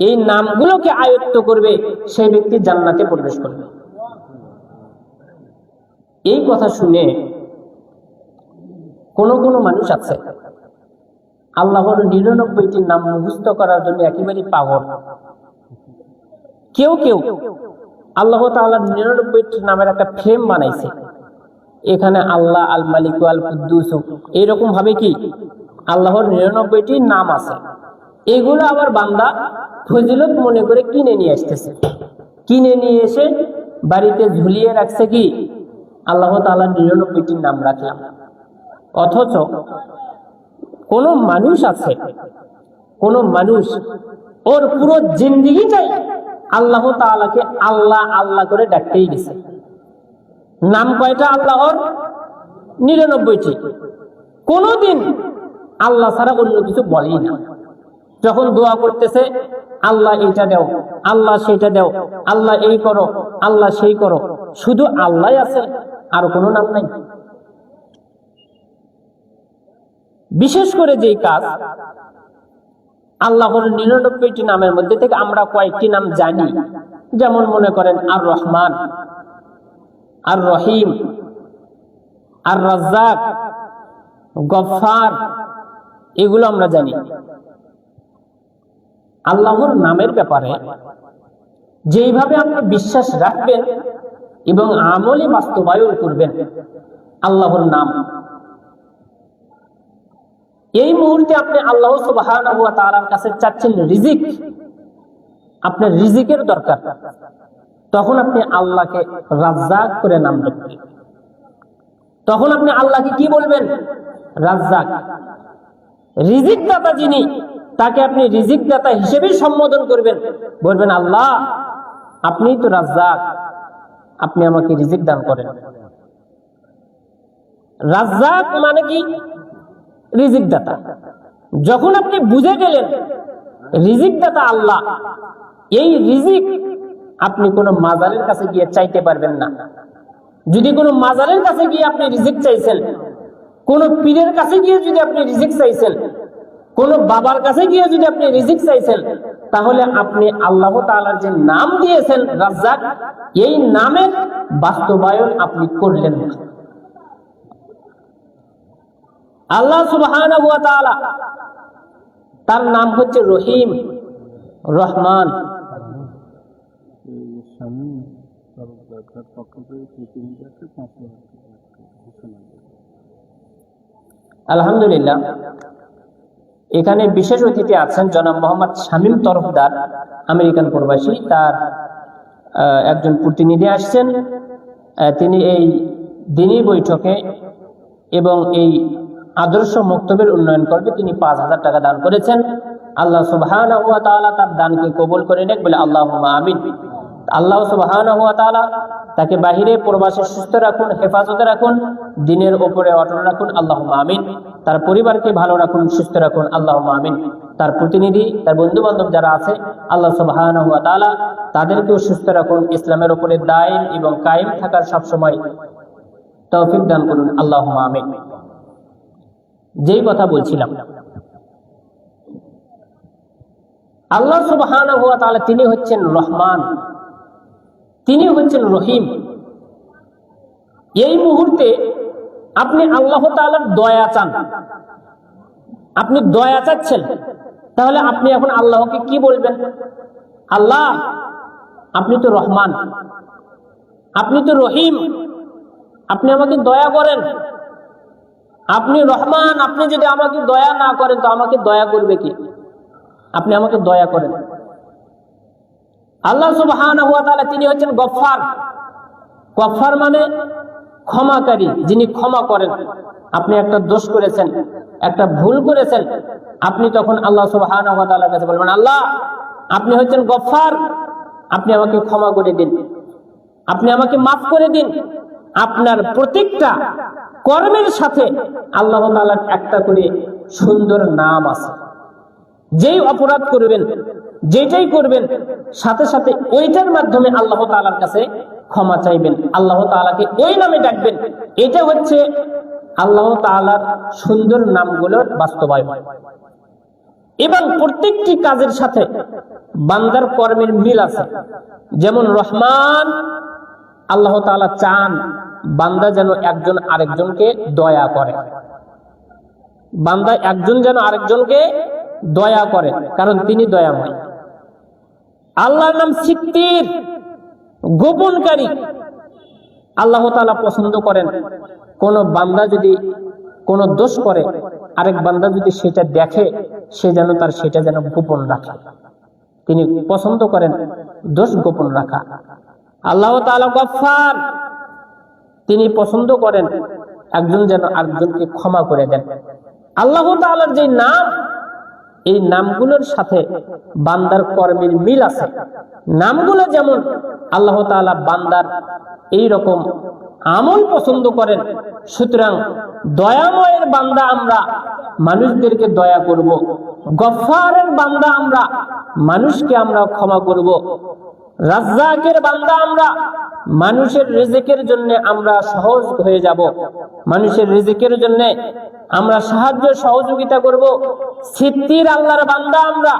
এই নামগুলোকে আয়ত্ত করবে, সেই ব্যক্তি জান্নাতে প্রবেশ করবে। এই কথা শুনে কোন মানুষ আছে আল্লাহর 99টি নাম মুখস্থ করার জন্য একেবারে পাগল। কেউ আল্লাহ তাআলার 99টি নামের একটা ফ্রেম বানাইছে, এখানে আল্লাহ, আল মালিক, আল কুদ্দুস, এইরকম ভাবে কি আল্লাহর 99টি নাম আছে। এগুলো আবার বান্দা ফজিলত মনে করে কিনে নিয়ে আসতেছে, কিনে নিয়ে এসে বাড়িতে ঝুলিয়ে রাখছে কি আল্লাহ তাআলা 99টি নাম রাখলাম। অথচ কোন মানুষ আছে, কোন মানুষ ওর পুরো জিন্দেগিটাই আল্লাহ তাআলাকে আল্লাহ আল্লাহ করে ডাকতেই গেছে। নাম কয়টা আল্লাহর? 99টি। কোনদিন আল্লাহ ছাড়া অন্য কিছু বলেই না। যখন দোয়া করতেছে, আল্লাহ এইটা দাও, আল্লাহ সেইটা দাও, আল্লাহ এই করো, আল্লাহ সেই করো, শুধু আল্লাহ আছে, আর কোনো নাম নাই। বিশেষ করে যেই কাজ, আল্লাহর 99টি নামের মধ্যে থেকে আমরা কয়েকটি নাম জানি, যেমন মনে করেন আর রহমান, আর রহিম, আর রাজ্জাক, গফফার, এগুলো আমরা জানি। আল্লাহর নামের ব্যাপারে যেইভাবে আপনি বিশ্বাস রাখবেন এবং আমলে বাস্তবায়ন করবেন আল্লাহর নাম, এই মুহূর্তে আপনি আল্লাহ সুবহানাহু ওয়া তাআলার কাছে চাচ্ছেন রিজিক, আপনার রিজিকের দরকার, তখন আপনি আল্লাহকে রাজ্জাক করে নাম রাখবেন। তখন আপনি আল্লাহকে কি বলবেন? রাজ্জাক। রিজিক দাতা যিনি, তাকে আপনি রিজিক দাতা হিসেবে সম্বোধন করবেন, বলবেন আল্লাহ আপনি তো রাজ্জাক, আপনি আমাকে রিজিক দান করেন। রাজ্জাক মানে কি? রিজিক দাতা। যখন আপনি বুঝে গেলেন রিজিক দাতা আল্লাহ, এই রিজিক আপনি কোন মাজারের কাছে গিয়ে চাইতে পারবেন না। যদি কোনো মাজারের কাছে গিয়ে আপনি রিজিক চাইছেন, কোন পীরের কাছে গিয়ে যদি আপনি রিজিক চাইছেন, কোন বাবার কাছে গিয়ে যদি আপনি রিজিক চাইছেন, তাহলে আপনি আল্লাহ তাআলার যে নাম দিয়েছেন রাজ্জাক, এই নামের বাস্তবায়ন আপনি করলেন না। আল্লাহ সুবহানাহু ওয়া তাআলা তার নাম হচ্ছে রহিম, রহমান। আলহামদুলিল্লাহ, এখানে বিশেষ অতিথি আছেন জনাব মোহাম্মদ শামীম তরফদার, আমেরিকান প্রবাসী। তার একজন প্রতিনিধি আসছেন। তিনি এই দিনী বৈঠকে এবং এই আদর্শ মক্তবের উন্নয়ন করবে তিনি 5,000 টাকা দান করেছেন। আল্লাহ সুবহানাহু ওয়া তাআলা তার দানকে কবুল করে নেক বলে আল্লাহুম্মা আমিন। আল্লাহ সুবহানাহু ওয়া তাআলা তাকে বাহিরে প্রবাসে সুস্থ রাখুন, হেফাজতে রাখুন, দ্বীনের উপরে অটল রাখুন, আল্লাহুম্মা আমিন। তার পরিবারকে ভালো রাখুন, সুস্থ রাখুন, আল্লাহুম্মা আমিন। তার প্রতিনিধি, তার বন্ধু বান্ধব যারা আছে, আল্লাহ সুবহানাহু ওয়া তাআলা তাদেরকেও সুস্থ রাখুন, ইসলামের উপরে দায়েম এবং কায়েম থাকার সব সময় তৌফিক দান করুন, আল্লাহুম্মা আমিন। যেই কথা বলছিলাম, আল্লাহ সুবহানাহু ওয়া তাআলা তিনি হচ্ছেন রহমান, তিনি হচ্ছেন রহিম। এই মুহূর্তে আপনি আল্লাহ তাআলার দয়া চান, আপনি দয়া চাচ্ছেন, তাহলে আপনি এখন আল্লাহকে কি বলবেন? আল্লাহ আপনি তো রহমান, আপনি তো রহিম, আপনি আমাকে দয়া করেন। আপনি রহমান, আপনি যদি আমাকে দয়া না করেন তো আমাকে দয়া করবে কি? আপনি আমাকে দয়া করেন। আল্লাহ সুবহানাহু ওয়া তাআলা তিনি হচ্ছেন গফফার। গফফার মানে ক্ষমাকারী, যিনি ক্ষমা করেন। আপনি একটা দোষ করেছেন, একটা ভুল করেছেন, আপনি তখন আল্লাহ সুবহানাহু ওয়া তাআলার কাছে বলবেন আল্লাহ আপনি হচ্ছেন গফফার, আপনি আমাকে ক্ষমা করে দিন, আপনি আমাকে মাফ করে দিন। আপনার প্রত্যেকটা কর্মের সাথে আল্লাহ তাআলার একটা করে সুন্দর নাম আছে। যেই অপরাধ করবেন, যেটাই করবেন, সাথে সাথে ওইটার মাধ্যমে আল্লাহ তাআলার কাছে ক্ষমা চাইবেন, আল্লাহ তাআলাকে ওই নামে ডাকবেন। এটা হচ্ছে আল্লাহ তাআলার সুন্দর নামগুলোর বাস্তবায়ন। এবং প্রত্যেকটি কাজের সাথে বান্দার কর্মের মিল আছে। যেমন রহমান, আল্লাহ তাআলা চান বান্দা যেন একজন আরেকজনকে দয়া করে, বান্দা একজন যেন আরেকজনকে দয়া করে, কারণ তিনি দয়াময়। আল্লাহর নাম সিত্তির, গোপনকারী। আল্লাহ তাআলা পছন্দ করেন কোন বান্দা যদি কোন দোষ করে, আরেক বান্দা যদি সেটা দেখে, সে যেন তার সেটা যেন গোপন রাখে। তিনি পছন্দ করেন দোষ গোপন রাখা। আল্লাহ তাআলা গফফার, তিনি পছন্দ করেন একজন যেন আরেকজনকে ক্ষমা করে দেন। আল্লাহ তাআলার যে নাম, এই নামগুলোর সাথে বান্দার কর্মের মিল আছে। নামগুলো যেমন আল্লাহ তাআলা বান্দার এই রকম আমল পছন্দ করেন, সুতরাং দয়াময়ের বান্দা আমরা মানুষদেরকে দয়া করব, গফফারের বান্দা আমরা মানুষকে আমরা ক্ষমা করব, রাজ্জাকের বান্দা আমরা মানুষের রিজিকের জন্য আমরা সহজ হয়ে যাব, মানুষের রিজিকের জন্য আমরা সাহায্য সহযোগিতা করব। সিত্তির আল্লাহর বান্দা আমরা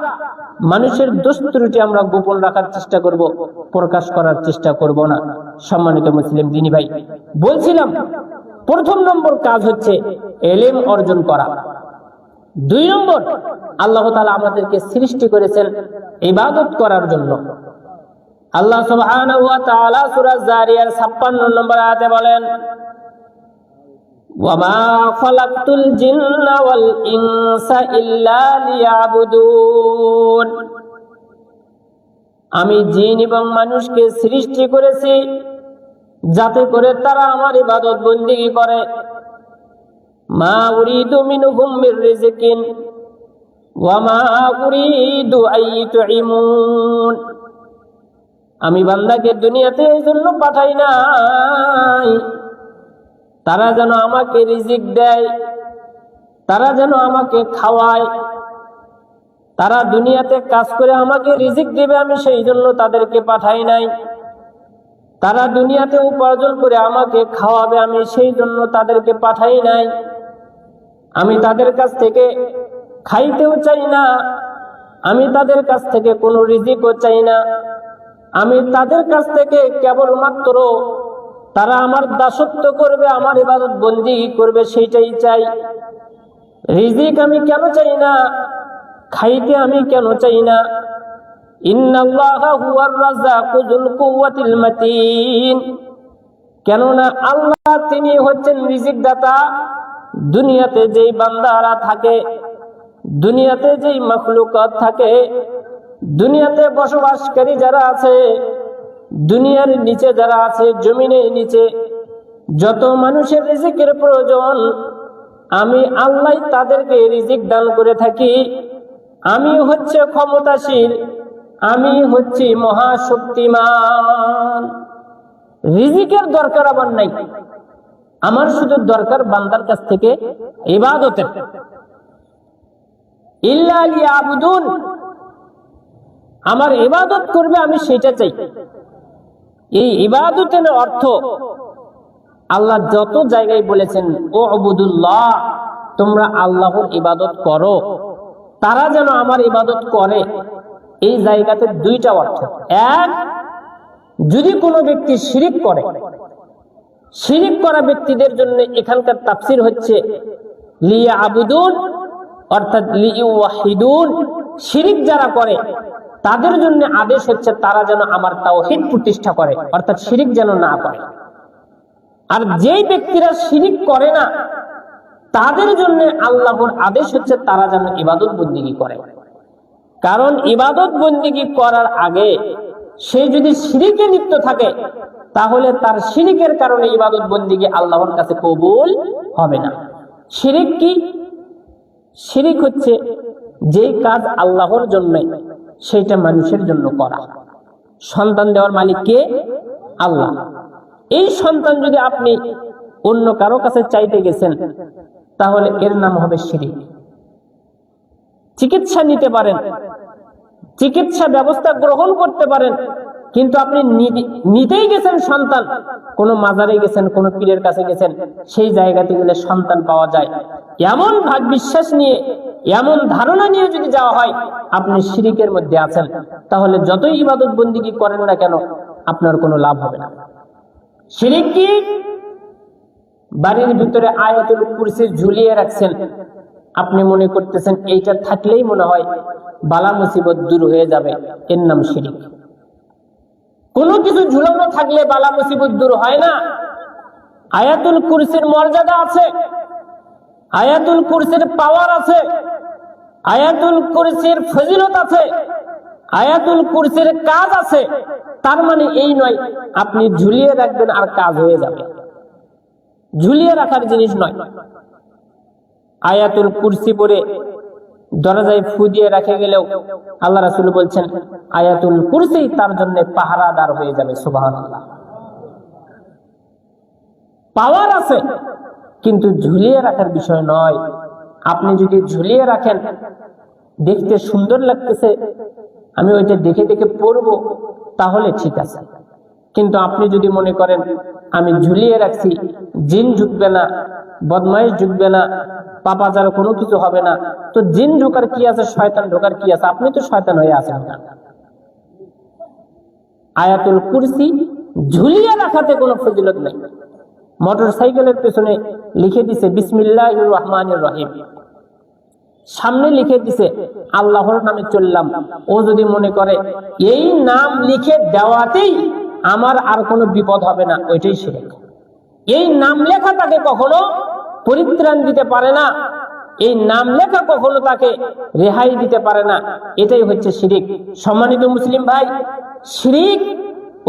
মানুষের দোষ ত্রুটি আমরা গোপন রাখার চেষ্টা করব, প্রকাশ করার চেষ্টা করব না। সম্মানিত মুসলিম দিনী ভাই, বলছিলাম প্রথম নম্বর কাজ হচ্ছে ইলম অর্জন করা। 2 নম্বর, আল্লাহ তাআলা আমাদেরকে সৃষ্টি করেছেন ইবাদত করার জন্য। আল্লাহ সুবহানাহু ওয়া তাআলা সূরা যারিয়ার 56 নম্বর আয়াতে বলেন, ওয়ামা খালাকতুল জিন্না ওয়াল ইনসা ইল্লা লিয়াবুদুন, আমি জিন এবং মানুষকে সৃষ্টি করেছি যাতে করে তারা আমার ইবাদত বন্দেগী করে। মা উরিদু মিনহুম মির রিজকিন ওয়া মা উরিদু আইয়ুতঈমুন, আমি বান্দাকে দুনিয়াতে এই জন্য পাঠাই নাই তারা যেন আমাকে রিজিক দেয়, তারা যেন আমাকে খাওয়ায়, তারা দুনিয়াতে কাজ করে আমাকে রিজিক দেবে, আমি সেই জন্য তাদেরকে পাঠাই নাই। তারা দুনিয়াতে উপার্জন করে আমাকে খাওয়াবে, আমি সেই জন্য তাদেরকে পাঠাই নাই। আমি তাদের কাছ থেকে খাইতেও চাই না, আমি তাদের কাছ থেকে কোনো রিজিকও চাই না, আমি তাদের কাছ থেকে কেবলমাত্র তারা আমার দাসত্ব করবে, আমার ইবাদত বন্দেগী করবে, সেইটাই চাই। রিজিক আমি কেন চাই না, খাইতে আমি কেন চাই না? ইন্নাল্লাহা হুয়ার রাজ্জাকু যুল কুওয়াতিল মাতিন, কেননা আল্লাহ তিনি হচ্ছেন রিজিক দাতা। দুনিয়াতে যেই বান্দারা থাকে, দুনিয়াতে যেই মাখলুকাত থাকে, দুনিয়াতে বসবাসকারী যারা আছে, দুনিয়ার নিচে যারা আছে, জমিনের নিচে যত মানুষের রিজিকের প্রয়োজন, আমি আল্লাহ তাদেরকে রিজিক দান করে থাকি। আমি হচ্ছে ক্ষমতাশীল, আমি হচ্ছি মহাশক্তিমান। রিজিকের দরকার আমার নাই, আমার শুধু দরকার বান্দার কাছ থেকে ইবাদতের। ইল্লা লিয়াবুদুন, আমার ইবাদত করবে আমি সেটা চাই। এই ইবাদতের অর্থ আল্লাহ যত জায়গায় বলেছেন উবুদুল্লাহ, তোমরা আল্লাহর ইবাদত করো, তারা যেন আমার ইবাদত করে, এই জায়গাতে 2টা অর্থ। এক, যদি কোনো ব্যক্তি শিরিক করে, শিরিক করা ব্যক্তিদের জন্য এখানকার তাফসীর হচ্ছে লিয়াবুদুন অর্থাৎ লিইউহিদুন, শিরিক যারা করে তাদের জন্য আদেশ হচ্ছে তারা যেন আমার তাওহীদ প্রতিষ্ঠা করে, অর্থাৎ শিরিক যেন না করে। আর যেই ব্যক্তিরা শিরিক করে না তাদের জন্য আল্লাহর আদেশ হচ্ছে তারা যেন ইবাদত বন্দেগী করে। কারণ ইবাদত বন্দেগী করার আগে সে যদি শিরিকে লিপ্ত থাকে তাহলে তার শিরিকের কারণে ইবাদত বন্দেগী আল্লাহর কাছে কবুল হবে না। শিরিক কি? শিরিক হচ্ছে যেই কাজ আল্লাহর জন্য সেটা মানুষের জন্য করা। সন্তান দেওয়ার মালিক কে? আল্লাহ। এই সন্তান যদি আপনি অন্য কারো কাছে চাইতে গেছেন তাহলে এর নাম হবে শিরিক। চিকিৎসা নিতে পারেন, চিকিৎসা ব্যবস্থা গ্রহণ করতে পারেন, কিন্তু আপনি নিতেই গেছেন সন্তান, কোন মাজারে গেছেন, কোন পীরের কাছে গেছেন, সেই জায়গাতে গেলে সন্তান পাওয়া যায়, এমন ভাগ বিশ্বাস নিয়ে, এমন ধারণা নিয়ে যদি যাওয়া হয় আপনি শিরিকের মধ্যে আছেন, তাহলে যতই ইবাদত বন্দেগী করেন না কেন আপনার কোনো লাভ হবে না। শিরিক কি? বাড়ির ভিতরে আয়াতুল কুরসি ঝুলিয়ে রাখছেন, আপনি মনে করতেছেন এইটা থাকলেই মনে হয় বালা মুসিবত দূর হয়ে যাবে, এর নাম শিরিক। কোনো কিছু ঝুলানো থাকলে বালা মুসিবত দূর হয় না। আয়াতুল কুরসির মর্যাদা আছে, আয়াতুল কুরসির পাওয়ার আছে, আয়াতুল কুরসির ফজিলত আছে, আয়াতুল কুরসির কাজ আছে। তার মানে এই নয় আপনি ঝুলিয়ে রাখবেন আর কাজ হয়ে যাবে, ঝুলিয়ে রাখার জিনিস নয়। আয়াতুল কুরসি পড়ে দরজায় ফু দিয়ে রেখে গেলেও আল্লাহ রাসূল বলছেন আয়াতুল কুরসি তার জন্য পাহারাদার হয়ে যাবে। সুবহানাল্লাহ। পাওয়ার আছে, কিন্তু ঝুলিয়ে রাখার বিষয় নয়। আপনি যদি ঝুলিয়ে রাখেন, দেখতে সুন্দর লাগতেছে, আমি ওইটা দেখে দেখে পড়বো, তাহলে ঠিক আছে। কিন্তু আপনি যদি মনে করেন আমি ঝুলিয়ে রাখছি, জিন ঢুকবে না, বদমাইশ ঢুকবে না, পাপাজার কোনো কিছু হবে না, তো জিন ঢোকার কি আছে, শয়তান ঢোকার কি আছে? আপনি তো শয়তান হয়ে আছেন। আয়াতুল কুরসি ঝুলিয়ে রাখাতে কোনো ফজিলত নেই। মোটর সাইকেলের পেছনে লিখে দিছে বিসমিল্লাহির রহমানির রহিম, সামনে লিখে দিছে আল্লাহর নামে চললাম। ও যদি মনে করে এই নাম লিখে দেওয়াতেই আমার আর কোনো বিপদ হবে না, ওইটাই শিরক। এই নাম লেখা তাকে কখনো পরিত্রাণ দিতে পারে না, এই নাম লেখা কখনো তাকে রেহাই দিতে পারে না, এটাই হচ্ছে শিরিক। সম্মানিত মুসলিম ভাই, শিরিক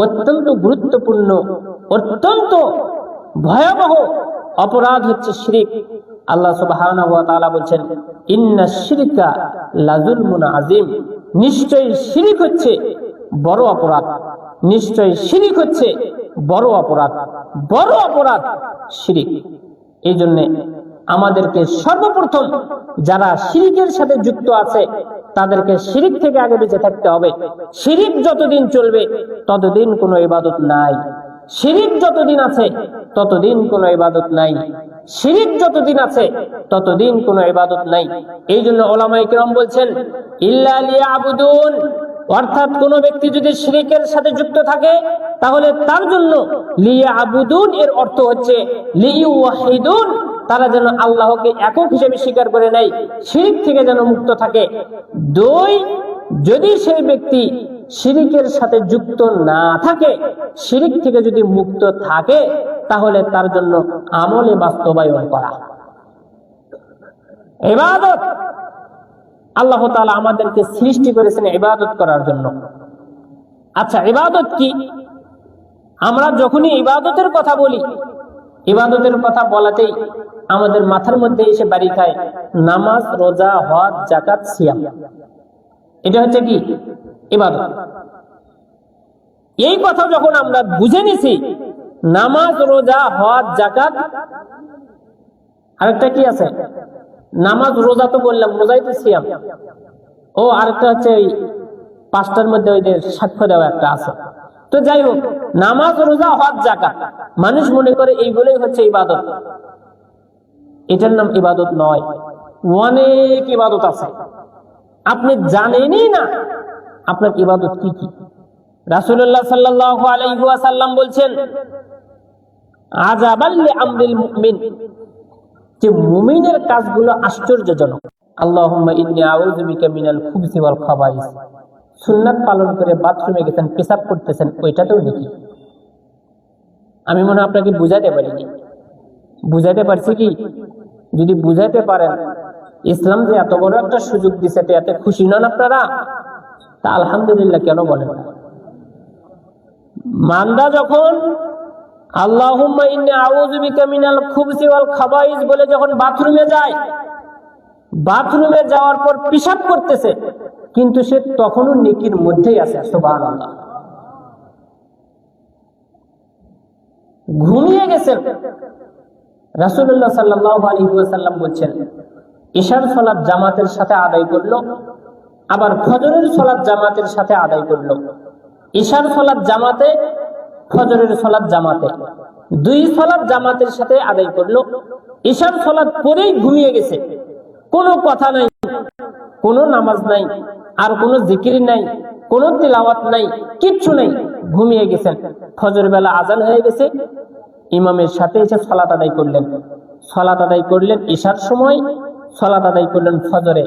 অত্যন্ত গুরুত্বপূর্ণ, অত্যন্ত ভয়াবহ অপরাধ হচ্ছে শিরিক। আল্লাহ সুবহানাহু ওয়া তাআলা বলছেন ইন্নাশ শিরকা লাযুলমুন আযীম, নিশ্চয়ই শিরিক হচ্ছে বড় অপরাধ, নিশ্চয়ই শিরিক হচ্ছে বড় অপরাধ, বড় অপরাধ শিরিক। এই জন্য আমাদেরকে সর্বপ্রথম যারা শিরিকের সাথে যুক্ত আছে তাদেরকে শিরিক থেকে আগে বেঁচে থাকতে হবে। শিরিক যতদিন চলবে ততদিন কোনো ইবাদত নাই, শিরিক যতদিন আছে ততদিন কোনো ইবাদত নাই, শিরিক যতদিন আছে ততদিন কোনো ইবাদত নাই। এই জন্য উলামায়ে কিরাম বলছেন ইল্লা লিয়াবুদুন, অর্থাৎ কোন ব্যক্তি যদি শিরিকের সাথে যুক্ত থাকে তাহলে তার জন্য লিয়াবুদুন এর অর্থ হচ্ছে লিইউহিদুন, তারা যেন আল্লাহকে একক হিসেবে স্বীকার করে নেয়, শিরিক থেকে যেন মুক্ত থাকে। দুই, যদি সেই ব্যক্তি শিরিকের সাথে যুক্ত না থাকে, শিরিক থেকে যদি মুক্ত থাকে, তাহলে তার জন্য আমলে বাস্তবায়ন করা ইবাদত। আল্লাহ তাআলা আমাদেরকে সৃষ্টি করেছেন ইবাদত করার জন্য। আচ্ছা, ইবাদত কি? আমরা যখনই ইবাদতের কথা বলি, ইবাদতের কথা বলাতেই আমাদের মাথার মধ্যে এসে বাড়ি খায় নামাজ, রোজা, হজ, যাকাত, সিয়াম। এটা হচ্ছে কি? ইবাদত। এই কথা যখন আমরা বুঝে নিছি, নামাজ, রোজা, হজ, যাকাত, আরেকটা কি আছে? নামাজ রোজা তো বললাম, রোজাই তো সিয়াম। ও আরেকটা হচ্ছে এই পাঁচটার মধ্যে ওই যে সাক্ষ্য দেওয়া একটা আছে। তো যাই হোক, নামাজ, রোজা, হজ, যাকাত মানুষ মনে করে এইগুলোই হচ্ছে ইবাদত। এটার নাম ইবাদত নয়। অনেক ইবাদত আছে, আপনি জানেনই না আপনার ইবাদত কি কি। রাসূলুল্লাহ সাল্লাল্লাহু আলাইহি ওয়াসাল্লাম বলছেন আযাবাল লিআমরিল মুমিন, যে মুমিনের কাজগুলো আশ্চর্যজনক। আল্লাহুম্মা ইন্নী আউযু বিকা মিনাল খুবসি ওয়াল খাবাইস, সুন্নাত পালন করে বাথরুমে গেছেন, পেশাব করতেছেন, ওইটাতেও নাকি। আমি মনে হয় আপনাকে বুঝাতে পারিনি। বুঝাতে পারছি কি? যদি বুঝাতে পারেন, ইসলাম যে এত বড় একটা সুযোগ দিছে, এতে খুশি নন আপনারা? তা আলহামদুলিল্লাহ কেন বলেন? মান্দা যখন আল্লাহুম্মা ইন্নী আউযু বিকা মিনাল খুবসি ওয়াল খাবাইস বলে যখন বাথরুমে যায়, বাথরুমে যাওয়ার পর পেশাব করতেছে, কিন্তু সে তখনও নেকির মধ্যেই আছে। সুবহানাল্লাহ। ঘুমিয়ে গেছেন। রাসূলুল্লাহ সাল্লাল্লাহু আলাইহি ওয়াসাল্লাম বলছেন ইশার সালাত জামাতের সাথে আদায় করলো, আবার ফজরের সালাত জামাতের সাথে আদায় করলো। ইশার সালাত জামাতে, ফজরের সালাত জামাতে, দুই সালাত জামাতের সাথে আদায় করলো। ইশার সালাত পরেই ঘুমিয়ে গেছে, কোনো কথা নাই, কোনো নামাজ নাই, আর কোনো জিকির নাই, কোনো তিলাওয়াত নাই, কিচ্ছু নাই, ঘুমিয়ে গেছেন। ফজর বেলা আজান হয়ে গেছে, ইমামের সাথে এসে সালাত আদায় করলেন। সালাত আদায় করলেন ইশার সময়, সালাত আদায় করলেন ফজরে।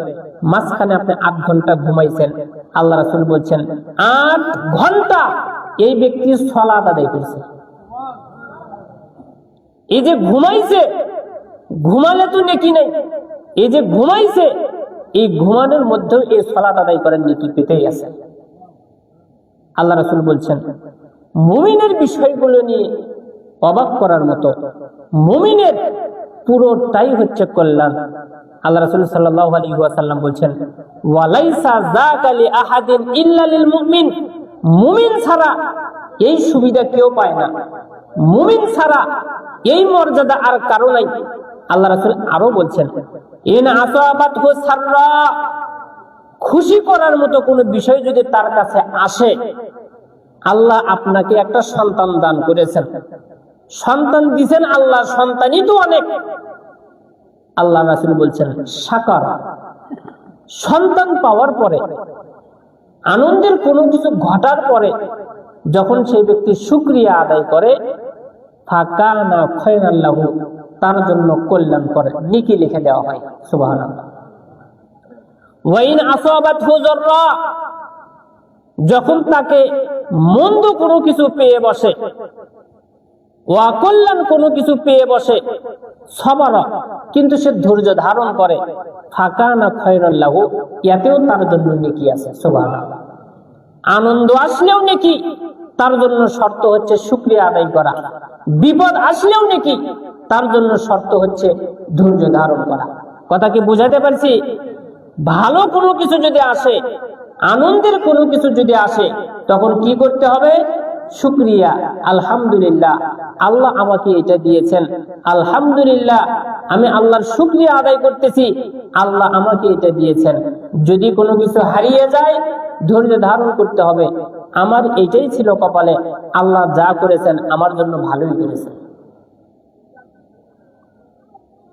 মাঝখানে আপনি 8 ঘন্টা ঘুমাইছেন। আল্লাহ রাসূল বলছেন 8 ঘন্টা এই ব্যক্তি সালাত আদায় করেছে। এই যে ঘুমাইছে, ঘুমালে তো নেকি নেই, এই যে ঘুমাইছে, এই ঘুমানোর মধ্যেও এই সালাত আদায় করেন, নেকি পেতেই আছে। আল্লাহ রাসূল বলছেন মুমিনের বিষয়গুলো নিয়ে অবাক করার মতো। মুমিনের পুরোটাই হচ্ছে কল্যাণ। আল্লাহ রাসূল সাল্লাল্লাহু আলাইহি ওয়াসাল্লাম বলেন, ওয়ালাইসা যাকা লি আহাদিন ইল্লা লিল মুমিন। মুমিন ছাড়া এই সুবিধা কেউ পায় না, মুমিন ছাড়া এই মর্যাদা আর কারো নাই। আল্লাহ রাসূল আরো বলছেন, ইন আসাবাতহু সাররা, খুশি করার মতো কোনো বিষয় যদি তার কাছে আসে, আল্লাহ আপনাকে একটা সন্তান দান করেছেন, সন্তান দিবেন আল্লাহ, সন্তানই তো অনেক। আল্লাহ রাসূল বলছেন শাকার, সন্তান পাওয়ার পরে, আনন্দের কোনো কিছু ঘটার পরে যখন সেই ব্যক্তি শুকরিয়া আদায় করে, ফাকানা খায়রান লাহু, তার জন্য কল্যাণ করে, নেকি লিখে দেওয়া হয়। সুবহানাল্লাহ। ওয়া ইন আসাবাতহু যাররা, যখন তাকে মন্দ কোনো কিছু পেয়ে বসে, অকল্যাণ কোনো কিছু পেয়ে বসে, সবরা, কিন্তু সে ধৈর্য ধারণ করে, ফাকানা খায়রান লাহু, এতেও তার জন্য নেকি আছে। সুবহানাল্লাহ। আনন্দ আসলেও নেকি, তার জন্য শর্ত হচ্ছে শুকরিয়া আদায় করা। বিপদ আসলেও নেকি, তার জন্য শর্ত হচ্ছে ধৈর্য ধারণ করা। কথা কি বুঝাতে পারছি? ভালো কোনো কিছু যদি আসে, আনন্দের কোনো কিছু যদি আসে, তখন কি করতে হবে? শুকরিয়া, আলহামদুলিল্লাহ, আল্লাহ আমাকে এটা দিয়েছেন, আলহামদুলিল্লাহ, আমি আল্লাহর শুকরিয়া আদায় করতেছি, আল্লাহ আমাকে এটা দিয়েছেন। যদি কোনো কিছু হারিয়ে যায়, ধৈর্য ধারণ করতে হবে, আমার এটাই ছিল কপালে, আল্লাহ যা করেছেন আমার জন্য ভালোই করেছেন।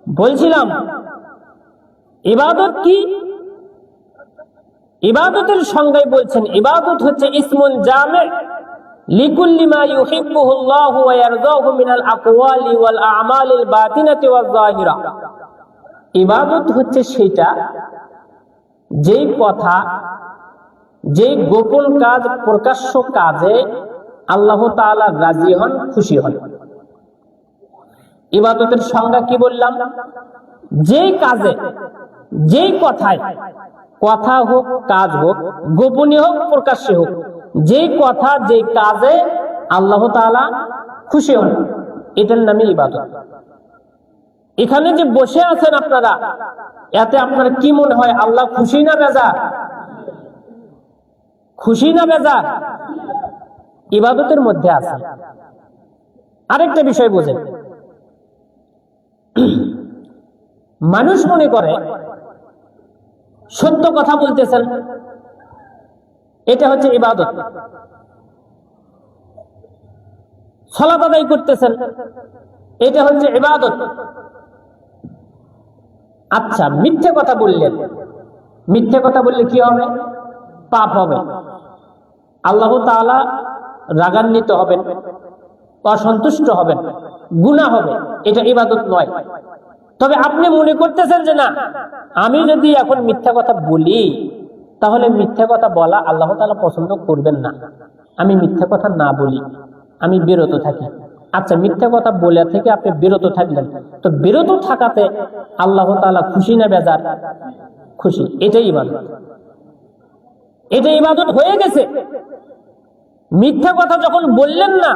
বলছিলাম ইবাদত কি? ইবাদতের সংজ্ঞায় বলছেন, ইবাদত হচ্ছে ইসমুন জামি লিকুল্লি মা ইউহিব্বুহুল্লাহু ওয়া ইয়ারদাহু মিনাল আকওয়ালি ওয়াল আ'মালিল বাতিনাতি ওয়াজ যাহিরা। ইবাদত হচ্ছে সেটা, যেই কথা, যেই গোপন কাজ, প্রকাশ্য কাজে আল্লাহ তাআলা রাজি হন, খুশি হন। ইবাদতের সংজ্ঞা কি বললাম? যেই কাজে, যেই কথায়, কথা হোক, কাজ হোক, গোপনীয় হোক, প্রকাশ্যে হোক, যেই কথা, যেই কাজে আল্লাহ তাআলা খুশি হন, এটার নামে ইবাদত। এখানে যে বসে আছেন আপনারা, এতে আপনার কি মনে হয়? আল্লাহ খুশি না বেজার? খুশি না বেজার? ইবাদতের মধ্যে আছে। আরেকটা বিষয় বোঝেন, মানুষ মনে করে সত্য কথা বলতেছেন, এটা হচ্ছে ইবাদত। সালাত আদায় করতেছেন, এটা হচ্ছে ইবাদত। আচ্ছা, মিথ্যে কথা বললেন, মিথ্যে কথা বললে কি হবে? পাপ হবে, আল্লাহ তাআলা রাগান্বিত হবেন, অসন্তুষ্ট হবেন, গুনাহ হবে, এটা ইবাদত নয়। তবে আপনি মনে করতেছেন যে না, আমি যদি এখন মিথ্যা কথা বলি, তাহলে মিথ্যা কথা বলা আল্লাহ তাআলা পছন্দ করবেন না, আমি মিথ্যা কথা না বলি, আমি বিরত থাকি। আচ্ছা, মিথ্যা কথা বলে থেকে আপনি বিরত থাকলেন, তো বিরত থাকাতে আল্লাহ তাআলা খুশি না বেজার? খুশি। এটাই ইবাদত, এটা ইবাদত হয়ে গেছে। মিথ্যা কথা যখন বললেন না,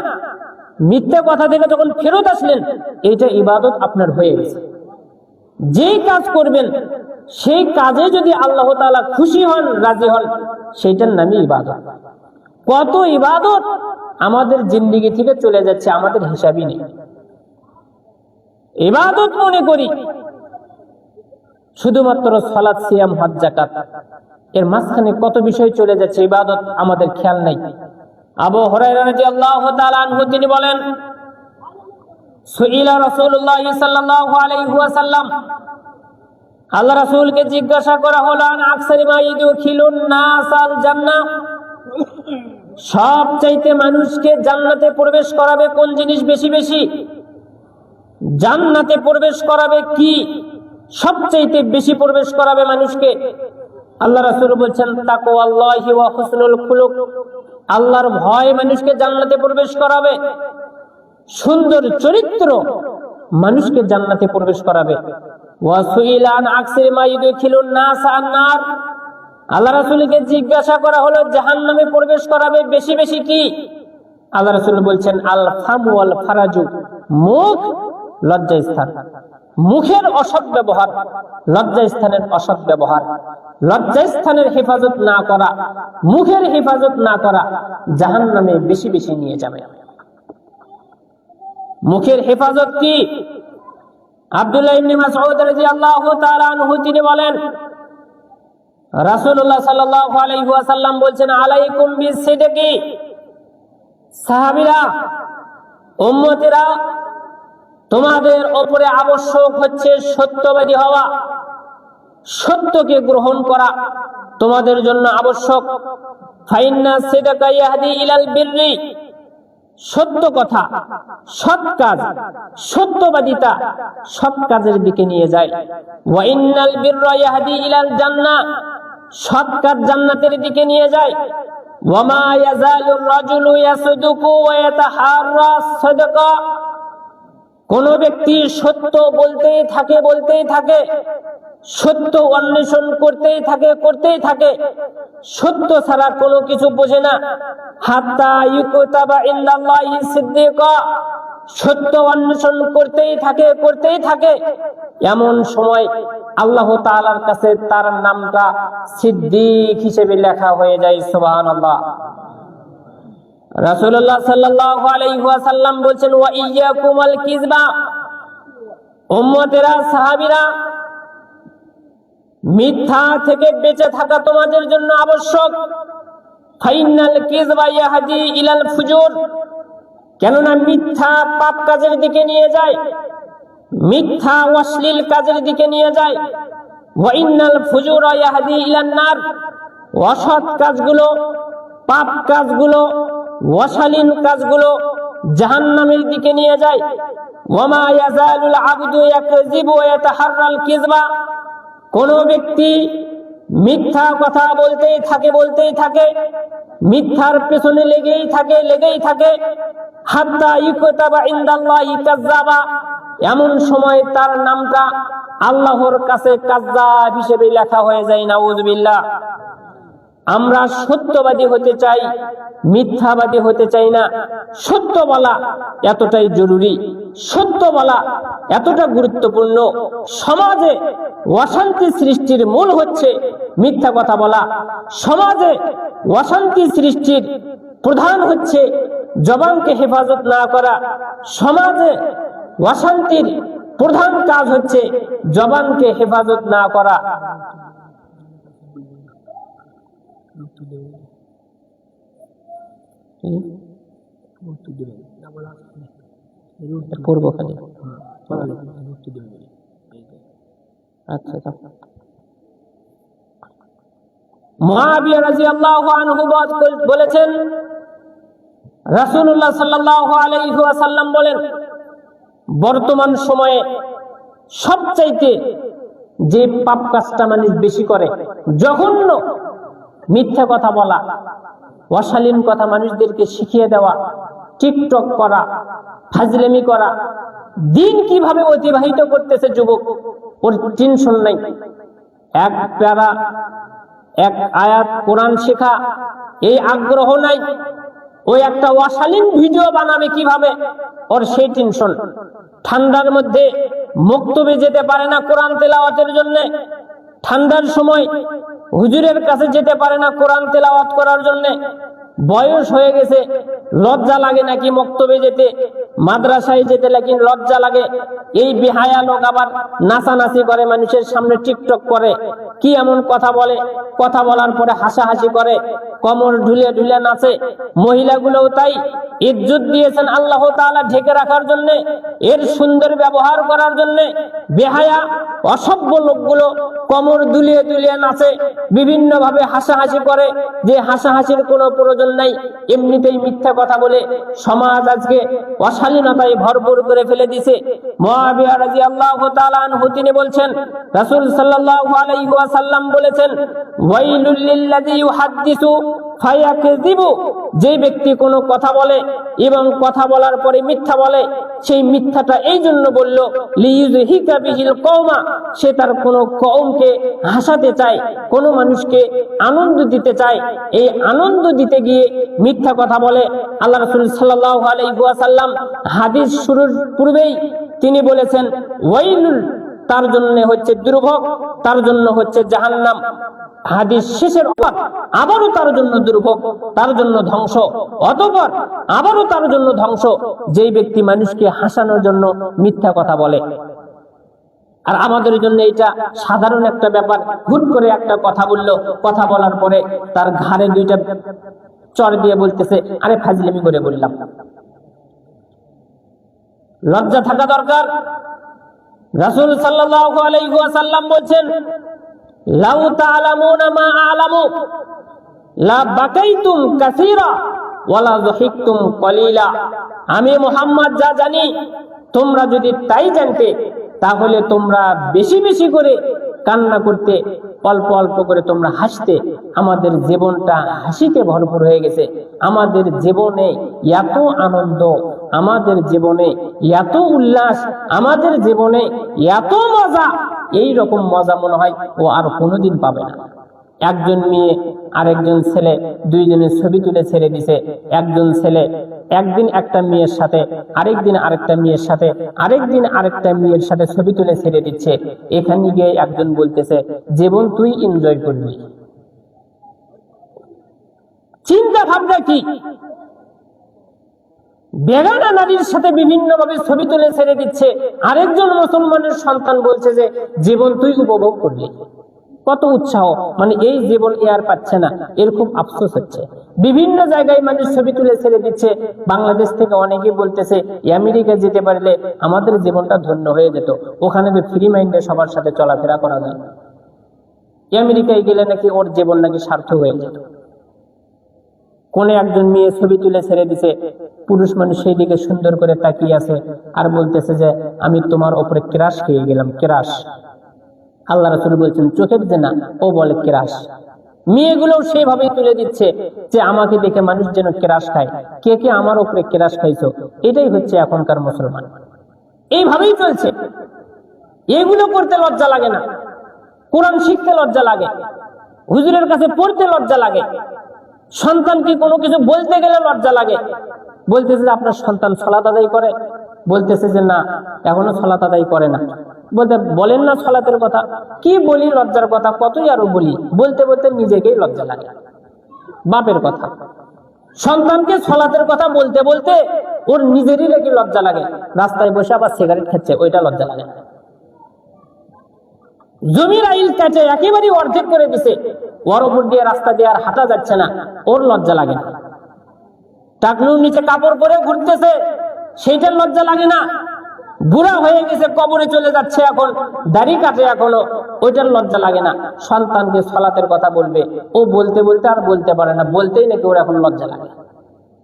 মিথ্যা কথা থেকে যখন ফেরত আসলেন, এটা ইবাদত আপনার হয়ে গেছে। যেই কাজ করবেন, সেই কাজে যদি আল্লাহ তাআলা খুশি হন, রাজি হন, সেইটার নামই ইবাদত। কত ইবাদত আমাদের জিন্দেগি থেকে চলে যাচ্ছে, আমাদের হিসাবই নেই। ইবাদত মনে করি শুধুমাত্র সালাত, সিয়াম, হজ, যাকাত, এর মাঝখানে কত বিষয় চলে যাচ্ছে, ইবাদত আমাদের খেয়াল নাই। আবু হুরায়রা রাদিয়াল্লাহু তাআলা আনহু তিনি বলেন, সুইলা রাসূলুল্লাহ সাল্লাল্লাহু আলাইহি ওয়াসাল্লাম, আল্লাহ রাসূলকে জিজ্ঞাসা করা হলো, আন আকসারি মা ইদখিলুন নাস আল জান্নাহ, সবচাইতে মানুষকে জান্নাতে প্রবেশ করাবে কোন জিনিস বেশি বেশি? জান্নাতে প্রবেশ করাবে কি সবচাইতে বেশি প্রবেশ করাবে মানুষকে? আল্লাহ রাসূল বলছেন, তাকওয়াল্লাহি ওয়া হুসনুল খুলুক, আল্লাহর ভয় মানুষকে জান্নাতে প্রবেশ করাবে, সুন্দর চরিত্র মানুষকে জান্নাতে প্রবেশ করাবে। ওয়া সুইলা আন আকসারি মা ইদখিলুন নাস আন নার, আল্লাহ রাসূলকে জিজ্ঞাসা করা হলো জাহান্নামে প্রবেশ করাবে বেশি বেশি কি? আল্লাহ রাসূল বলছেন, আল ফাম ওয়াল ফারাজু, মুখ লজ্জাস্থান, মুখের অসৎ ব্যবহার, লজ্জাস্থানের অসৎ ব্যবহার, লজ্জাস্থানের হেফাজত না করা, মুখের হেফাজত না করা জাহান্নামে বেশি বেশি নিয়ে যাবে। মুখের হেফাজত কি? আব্দুল্লাহ ইবনে মাসউদ রাদিয়াল্লাহু তাআলা আনহু তিনি বলেন, রাসূলুল্লাহ সাল্লাল্লাহু আলাইহি ওয়াসাল্লাম বলেন, আলাইকুম বিসিদকি, সাহাবীরা, উম্মতেরা, তোমাদের উপরে আবশ্যক হচ্ছে সত্যবাদী হওয়া, সত্যকে গ্রহণ করা তোমাদের জন্য আবশ্যক। ফাইন্না সিদকা ইয়াহদি ইলাল বিররি, সত্য কথা, সৎ কাজ, সত্যবাদিতা সৎ কাজের দিকে নিয়ে যায়। ওয়া ইন্নাল বিররা ইয়াহদি ইলাল জান্নাহ, সৎ কাজ জান্নাতের দিকে নিয়ে যায়। ওয়া মা ইয়াজালুর রাজুলু ইয়াসদুকু ওয়া ইয়াতাহাররা সাদকা, কোন ব্যক্তি সত্য বলতেই থাকে, সত্য অন্বেষণ করতেই থাকে, সত্য ছাড়া কোনো কিছু বোঝে না। হাত্তা ইউকুতাবা ইনদাল্লাহি সিদ্দিকা, সত্য অন্বেষণ করতেই থাকে, এমন সময় আল্লাহ তাআলার কাছে তার নামটা সিদ্দিক হিসেবে লেখা হয়ে যায়। সুবহানাল্লাহ। রাসূলুল্লাহ সাল্লাল্লাহু আলাইহি ওয়াসাল্লাম বলেন, ওয়া ইয়্যাকুমাল কিযবা, উম্মতেরা, সাহাবীরা, মিথ্যা থেকে বেঁচে থাকা তোমাদের জন্য আবশ্যক। ফাইনাল কিযবা ইয়াহদি ইলাল ফুজুর, কেননা মিথ্যা পাপ কাজের দিকে নিয়ে যায়, মিথ্যা অশ্লীল কাজের দিকে নিয়ে যায়। ওয়া ইন্নাল ফুজুরা ইয়াহদি ইলান নার, অসৎ কাজগুলো, পাপ কাজগুলো, অশালীন কাজগুলো জাহান্নামের দিকে নিয়ে যায়। ওয়া মা ইয়াজালুল আবদু ইয়াকযিবু ওয়া ইয়াতাহাররাল কিযবা, কোন ব্যক্তি মিথ্যা কথা বলতেই থাকে, মিথ্যার পেছনে লেগেই থাকে, হাত্তা ইউকুতাবা ইনদাল্লাহি কাযযাবা, এমন সময় তার নামটা আল্লাহর কাছে কাযযাব হিসেবে লেখা হয়ে যায়। নাউযুবিল্লাহ। আমরা সত্যবাদী হতে চাই, মিথ্যাবাদী হতে চাই না। সত্য বলা এতটাই জরুরি, সত্য বলা এতটা গুরুত্বপূর্ণ। সমাজে অশান্তি সৃষ্টির মূল হচ্ছে মিথ্যা কথা বলা। সমাজে অশান্তি সৃষ্টির প্রধান হচ্ছে জবানকে হেফাজত না করা। সমাজে অশান্তির প্রধান কাজ হচ্ছে জবানকে হেফাজত না করা। মুআবিয়া রাদিয়াল্লাহু আনহু বলেছেন, রাসূলুল্লাহ সাল্লাল্লাহু আলাইহি ওয়াসাল্লাম বলেন, বর্তমান সময়ে সবচাইতে যে পাপ কাজটা মানুষ বেশি করে, জঘন্য মিথ্যা কথা বলা, অশালীন কথা মানুষদেরকে শিখিয়ে দেওয়া, টিকটক করা, ফাজলামি করা। দিন কিভাবে অতিবাহিত করতেছে যুবক, ওর টেনশন নাই। এক প্যারা, এক আয়াত কোরআন শেখা, এই আগ্রহ নাই। ওই একটা অশালীন ভিডিও বানাবে কিভাবে, ওর সেই টেনশন। ঠান্ডার মধ্যে মক্তবে যেতে পারে না কোরআন তেলাওয়াতের জন্য, ঠান্ডার সময় হুজুরের কাছে যেতে পারে না কোরআন তেলাওয়াত করার জন্য। বয়স হয়ে গেছে, লজ্জা লাগে নাকি মক্তবে যেতে, মাদ্রাসায় যেতে নাকি লজ্জা লাগে। এই বেহায়া লোক আবার নাচানাচি করে, মানুষের সামনে টিকটক করে, কি এমন কথা বলে, কথা বলার পরে হাসাহাসি করে, কোমর ঢুলে ঢুলে নাচে। মহিলাগুলোও তাই। ইজ্জত দিয়েছেন আল্লাহ তাআলা ঢেকে রাখার জন্য, এর সুন্দর ব্যবহার করার জন্য। বেহায়া অসভ্য লোকগুলো কোমর দুলিয়ে দুলিয়ে নাচে, বিভিন্ন ভাবে হাসাহাসি করে, যে হাসাহাসির কোনো প্রয়োজন নাই। এমনিতেই মিথ্যা কথা বলে সমাজ আজকে অশালীনতায় ভরপুর করে ফেলে দিছে। মুআবিয়া রাদিয়াল্লাহু তাআলা আনহু তিনি বলছেন, রাসূল সাল্লাল্লাহু আলাইহি ওয়াসাল্লাম বলেছেন, ওয়াইলুল লিল্লাযী ইউহাদ্দিসু ফায়াকযিবু, যে ব্যক্তি কোনো কথা বলে এবং কথা বলার পরে মিথ্যা বলে, সেই মিথ্যাটা এই জন্য বলল লিইউযহিকা বিহিল কওমা, সে তার কোন কওমকে হাসাতে চায়, কোন মানুষকে আনন্দ দিতে চায়। এই আনন্দ দিতে গিয়ে মিথ্যা কথা বলে। আল্লাহ রাসূল সাল্লাল্লাহু আলাইহি ওয়াসাল্লাম হাদিস শুরুর পূর্বেই তিনি বলেছেন, ওয়াইলুল, তার জন্য হচ্ছে দুর্ভোগ, তার জন্য হচ্ছে জাহান্নাম। হাদিস শেষের পর আবারও তার জন্য দুর্ভোগ, তার জন্য ধ্বংস, অতঃপর আবারও তার জন্য ধ্বংস, যেই ব্যক্তি মানুষকে হাসানোর জন্য মিথ্যা কথা বলে। আর আমাদের জন্য এটা সাধারণ একটা ব্যাপার। হুট করে একটা কথা বললো, কথা বলার পরে তার ঘাড়ে দুইটা চড় দিয়ে বলতেছে, আরে ফাজলামি করে বললাম। লজ্জা থাকা দরকার। রাসূল সাল্লাল্লাহু আলাইহি ওয়াসাল্লাম বলেন, লাউ তা'লামুনা মা আ'লামু লা বাকাইতুম কাসীরা ওয়া লা যাহিকতুম কলিলা। আমি মুহাম্মদ যা জানি তোমরা যদি তাই জানতে, তাহলে তোমরা বেশি বেশি করে কান্না করতে, অল্প অল্প করে তোমরা হাসতে। আমাদের জীবনটা হাসিতে ভরপুর হয়ে গেছে। আমাদের জীবনে এত আনন্দ, আমাদের জীবনে এত উল্লাস, আমাদের জীবনে এত মজা, এই রকম মজা মনে হয় ও আর কোনোদিন পাবে না। একজন মেয়ে আরেকজন ছেলে, দুইজনের ছবি তুলে ছেড়ে দিছে। একজন ছেলে একদিন একটা মেয়ের সাথে, আরেকদিন আরেকটা মেয়ের সাথে, আরেকদিন আরেকটা মেয়ের সাথে ছবি তুলে ছেড়ে দিচ্ছে। এখানে গিয়ে একজন বলতেছে, জীবন তুই এনজয় করবি। চিন্তা ভাবনা কি? বেগানা নারীর সাথে বিভিন্ন ভাবে ছবি তুলে ছেড়ে দিচ্ছে। আরেকজন মুসলমানের সন্তান বলছে যে জীবন তুই উপভোগ করবি। কত উৎসাহ! মানে এই জীবন আর পাচ্ছে না, এর খুব আফসোস হচ্ছে। বিভিন্ন জায়গায় মানুষ ছবি তুলে ছেড়ে দিচ্ছে। বাংলাদেশ থেকে অনেকে বলতেছে আমেরিকা যেতে পারলে আমাদের জীবনটা ধন্য হয়ে যেত, ওখানে তো ফ্রি মাইন্ডে সবার সাথে চলাফেরা করা যায়। আমেরিকায় গেলে নাকি ওর জীবন নাকি সার্থক হয়ে যেত। কোন একজন মেয়ে ছবি তুলে ছেড়ে দিছে, পুরুষ মানুষ সেই দিকে সুন্দর করে তাকিয়ে আছে আর বলতেছে যে আমি তোমার উপরে ক্রাশ খেয়ে গেলাম, ক্রাশ। আল্লাহ রাসূল বলছেন চোখের যে না, ও বলে ক্রাশ। মেয়েগুলো সেইভাবেই তুলে দিচ্ছে যে আমাকে দেখে মানুষ যেন ক্রাশ খায়। কে কে আমার উপরে ক্রাশ খাইছো? এটাই হচ্ছে এখনকার মুসলমান। এইভাবেই চলছে। এগুলো করতে লজ্জা লাগে না? কোরআন শিখতে লজ্জা লাগে, হুজুরের কাছে পড়তে লজ্জা লাগে, সন্তানকে কোনো কিছু বলতে গেলে লজ্জা লাগে। বলতেছে যে আপনার সন্তান সালাত আদায় করে, বলতেছে যে না এখনো সালাত আদায় করে না। বলতে বলেন না সালাতের কথা, কি বলি লজ্জার কথা, কতই আরো বলি, বলতে বলতে নিজেকেই লজ্জা লাগে। বাপের কথা, সন্তানকে সালাতের কথা বলতে বলতে ওর নিজেরই নাকি লজ্জা লাগে। রাস্তায় বসে আবার সিগারেট খাচ্ছে, ওইটা লজ্জা লাগে। জমির আইল কাটে একেবারেই অর্ধেক করে দিছে, ওর উপর দিয়ে রাস্তা দিয়ে আর হাঁটা যাচ্ছে না, ওর লজ্জা লাগে না। টাকনুর নিচে কাপড় পরে ঘুরতেছে, সেইটার লজ্জা লাগে না। বুড়া হয়ে গেছে, কবরে চলে যাচ্ছে, এখন দাড়ি কাটে এখনো, ওইটার লজ্জা লাগে না। সন্তানকে সালাতের কথা বলবে, ও বলতে বলতে আর বলতে পারে না, বলতেই নাকি ওর এখন লজ্জা লাগে।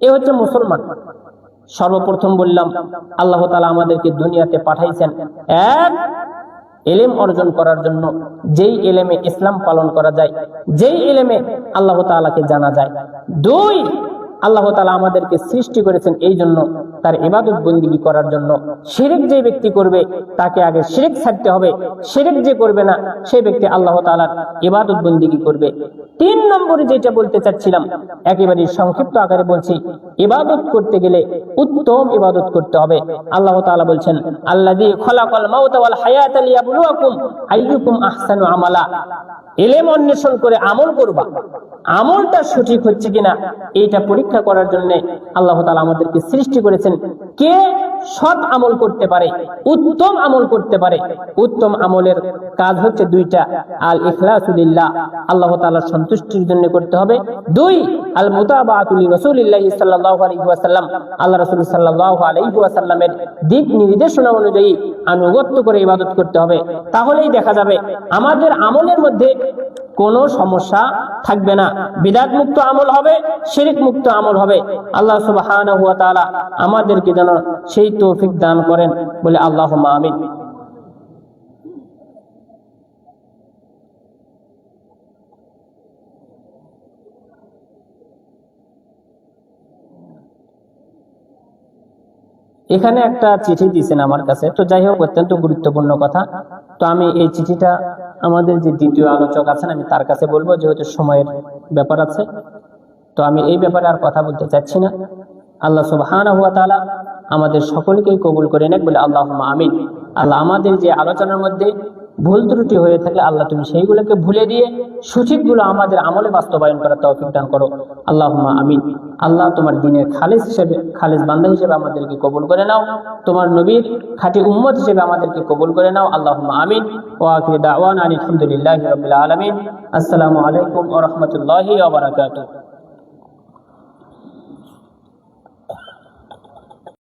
এ হচ্ছে মুসলমান। সর্বপ্রথম বললাম আল্লাহ তাআলা আমাদেরকে দুনিয়াতে পাঠাইছেন এক, ইলম অর্জন করার জন্য, যেই ইলমে ইসলাম পালন করা যায়, যেই ইলমে আল্লাহ তাআলাকে জানা যায়। দুই, আল্লাহ তাআলা আমাদেরকে সৃষ্টি করেছেন এই জন্য তার ইবাদত বন্দেগী করার জন্য। শিরক যে ব্যক্তি করবে তাকে আগে শিরক ছাড়তে হবে, শিরক যে করবে না সেই ব্যক্তি আল্লাহ তাআলার ইবাদত বন্দেগী করবে। তিন নম্বরে যেটা বলতে চাচ্ছিলাম, একেবারে সংক্ষিপ্ত আকারে বলছি, ইবাদত করতে গেলে উত্তম ইবাদত করতে হবে। আল্লাহ তাআলা বলছেন আল্লাযী খালাকাল মাউতা ওয়াল হায়াতা লিয়াবলুয়াকুম আইয়ুকুম আহসানু আমালা। ইলম অন্বেষণ করে আমল করবা, আমলটা সঠিক হচ্ছে কিনা এইটা পরীক্ষা করার জন্য আল্লাহ তাআলা আমাদেরকে সৃষ্টি করেছেন। কে সৎ আমল করতে পারে, উত্তম আমল করতে পারে। উত্তম আমলের কাজ হচ্ছে দুইটা, আল ইখলাসু লিল্লাহ, আল্লাহ তাআলার সন্তুষ্টির জন্য করতে হবে। দুই, আল মুতাবাআতু লিরাসূলিল্লাহি সাল্লাল্লাহু আলাইহি ওয়াসাল্লাম, আল্লাহ রাসূল সাল্লাল্লাহু আলাইহি ওয়াসাল্লামের দিক নির্দেশনা অনুযায়ী আনুগত্য করে ইবাদত করতে হবে। তাহলেই দেখা যাবে আমাদের আমলের মধ্যে কোনো সমস্যা থাকবে না, বিদআত মুক্ত আমল হবে, শিরক মুক্ত আমল হবে। আল্লাহ সুবহানাহু ওয়া তাআলা আমাদেরকে যেন সেই তৌফিক দান করেন, বলে আল্লাহুম্মা আমিন। এখানে একটা চিঠি দিয়েছেন আমার কাছে, তো যাই হোক অত্যন্ত গুরুত্বপূর্ণ কথা। তো আমি এই চিঠিটা আমাদের যে দ্বিতীয় আলোচক আছেন আমি তার কাছে বলবো, যেহেতু সময়ের ব্যাপার আছে। তো আমি এই ব্যাপারে আর কথা বলতে চাচ্ছি না। আল্লাহ সুবহানাহু ওয়া তাআলা আমাদের সকলকেই কবুল করে নেক বলে আল্লাহুম্মা আমিন। আল্লাহ আমাদের যে আলোচনার মধ্যে ভুল ত্রুটি হয়ে থাকে আল্লাহ তুমি সেইগুলোকে ভুলে দিয়ে সঠিকগুলো আমাদের আমলে বাস্তবায়ন করার তৌফিক দান করো, আল্লাহুম্মা আমিন। আল্লাহ তোমার দ্বীনের খালিস বান্দা হিসেবে আমাদেরকে কবুল করে নাও, তোমার নবীর খাঁটি উম্মত হিসেবে আমাদেরকে কবুল করে নাও, আল্লাহুম্মা আমিন। ওয়া আখিরু দাওয়ানা আলহামদুলিল্লাহি রাব্বিল আলামিন। আসসালামু আলাইকুম ওয়া রাহমাতুল্লাহি ওয়া বারাকাতুহু।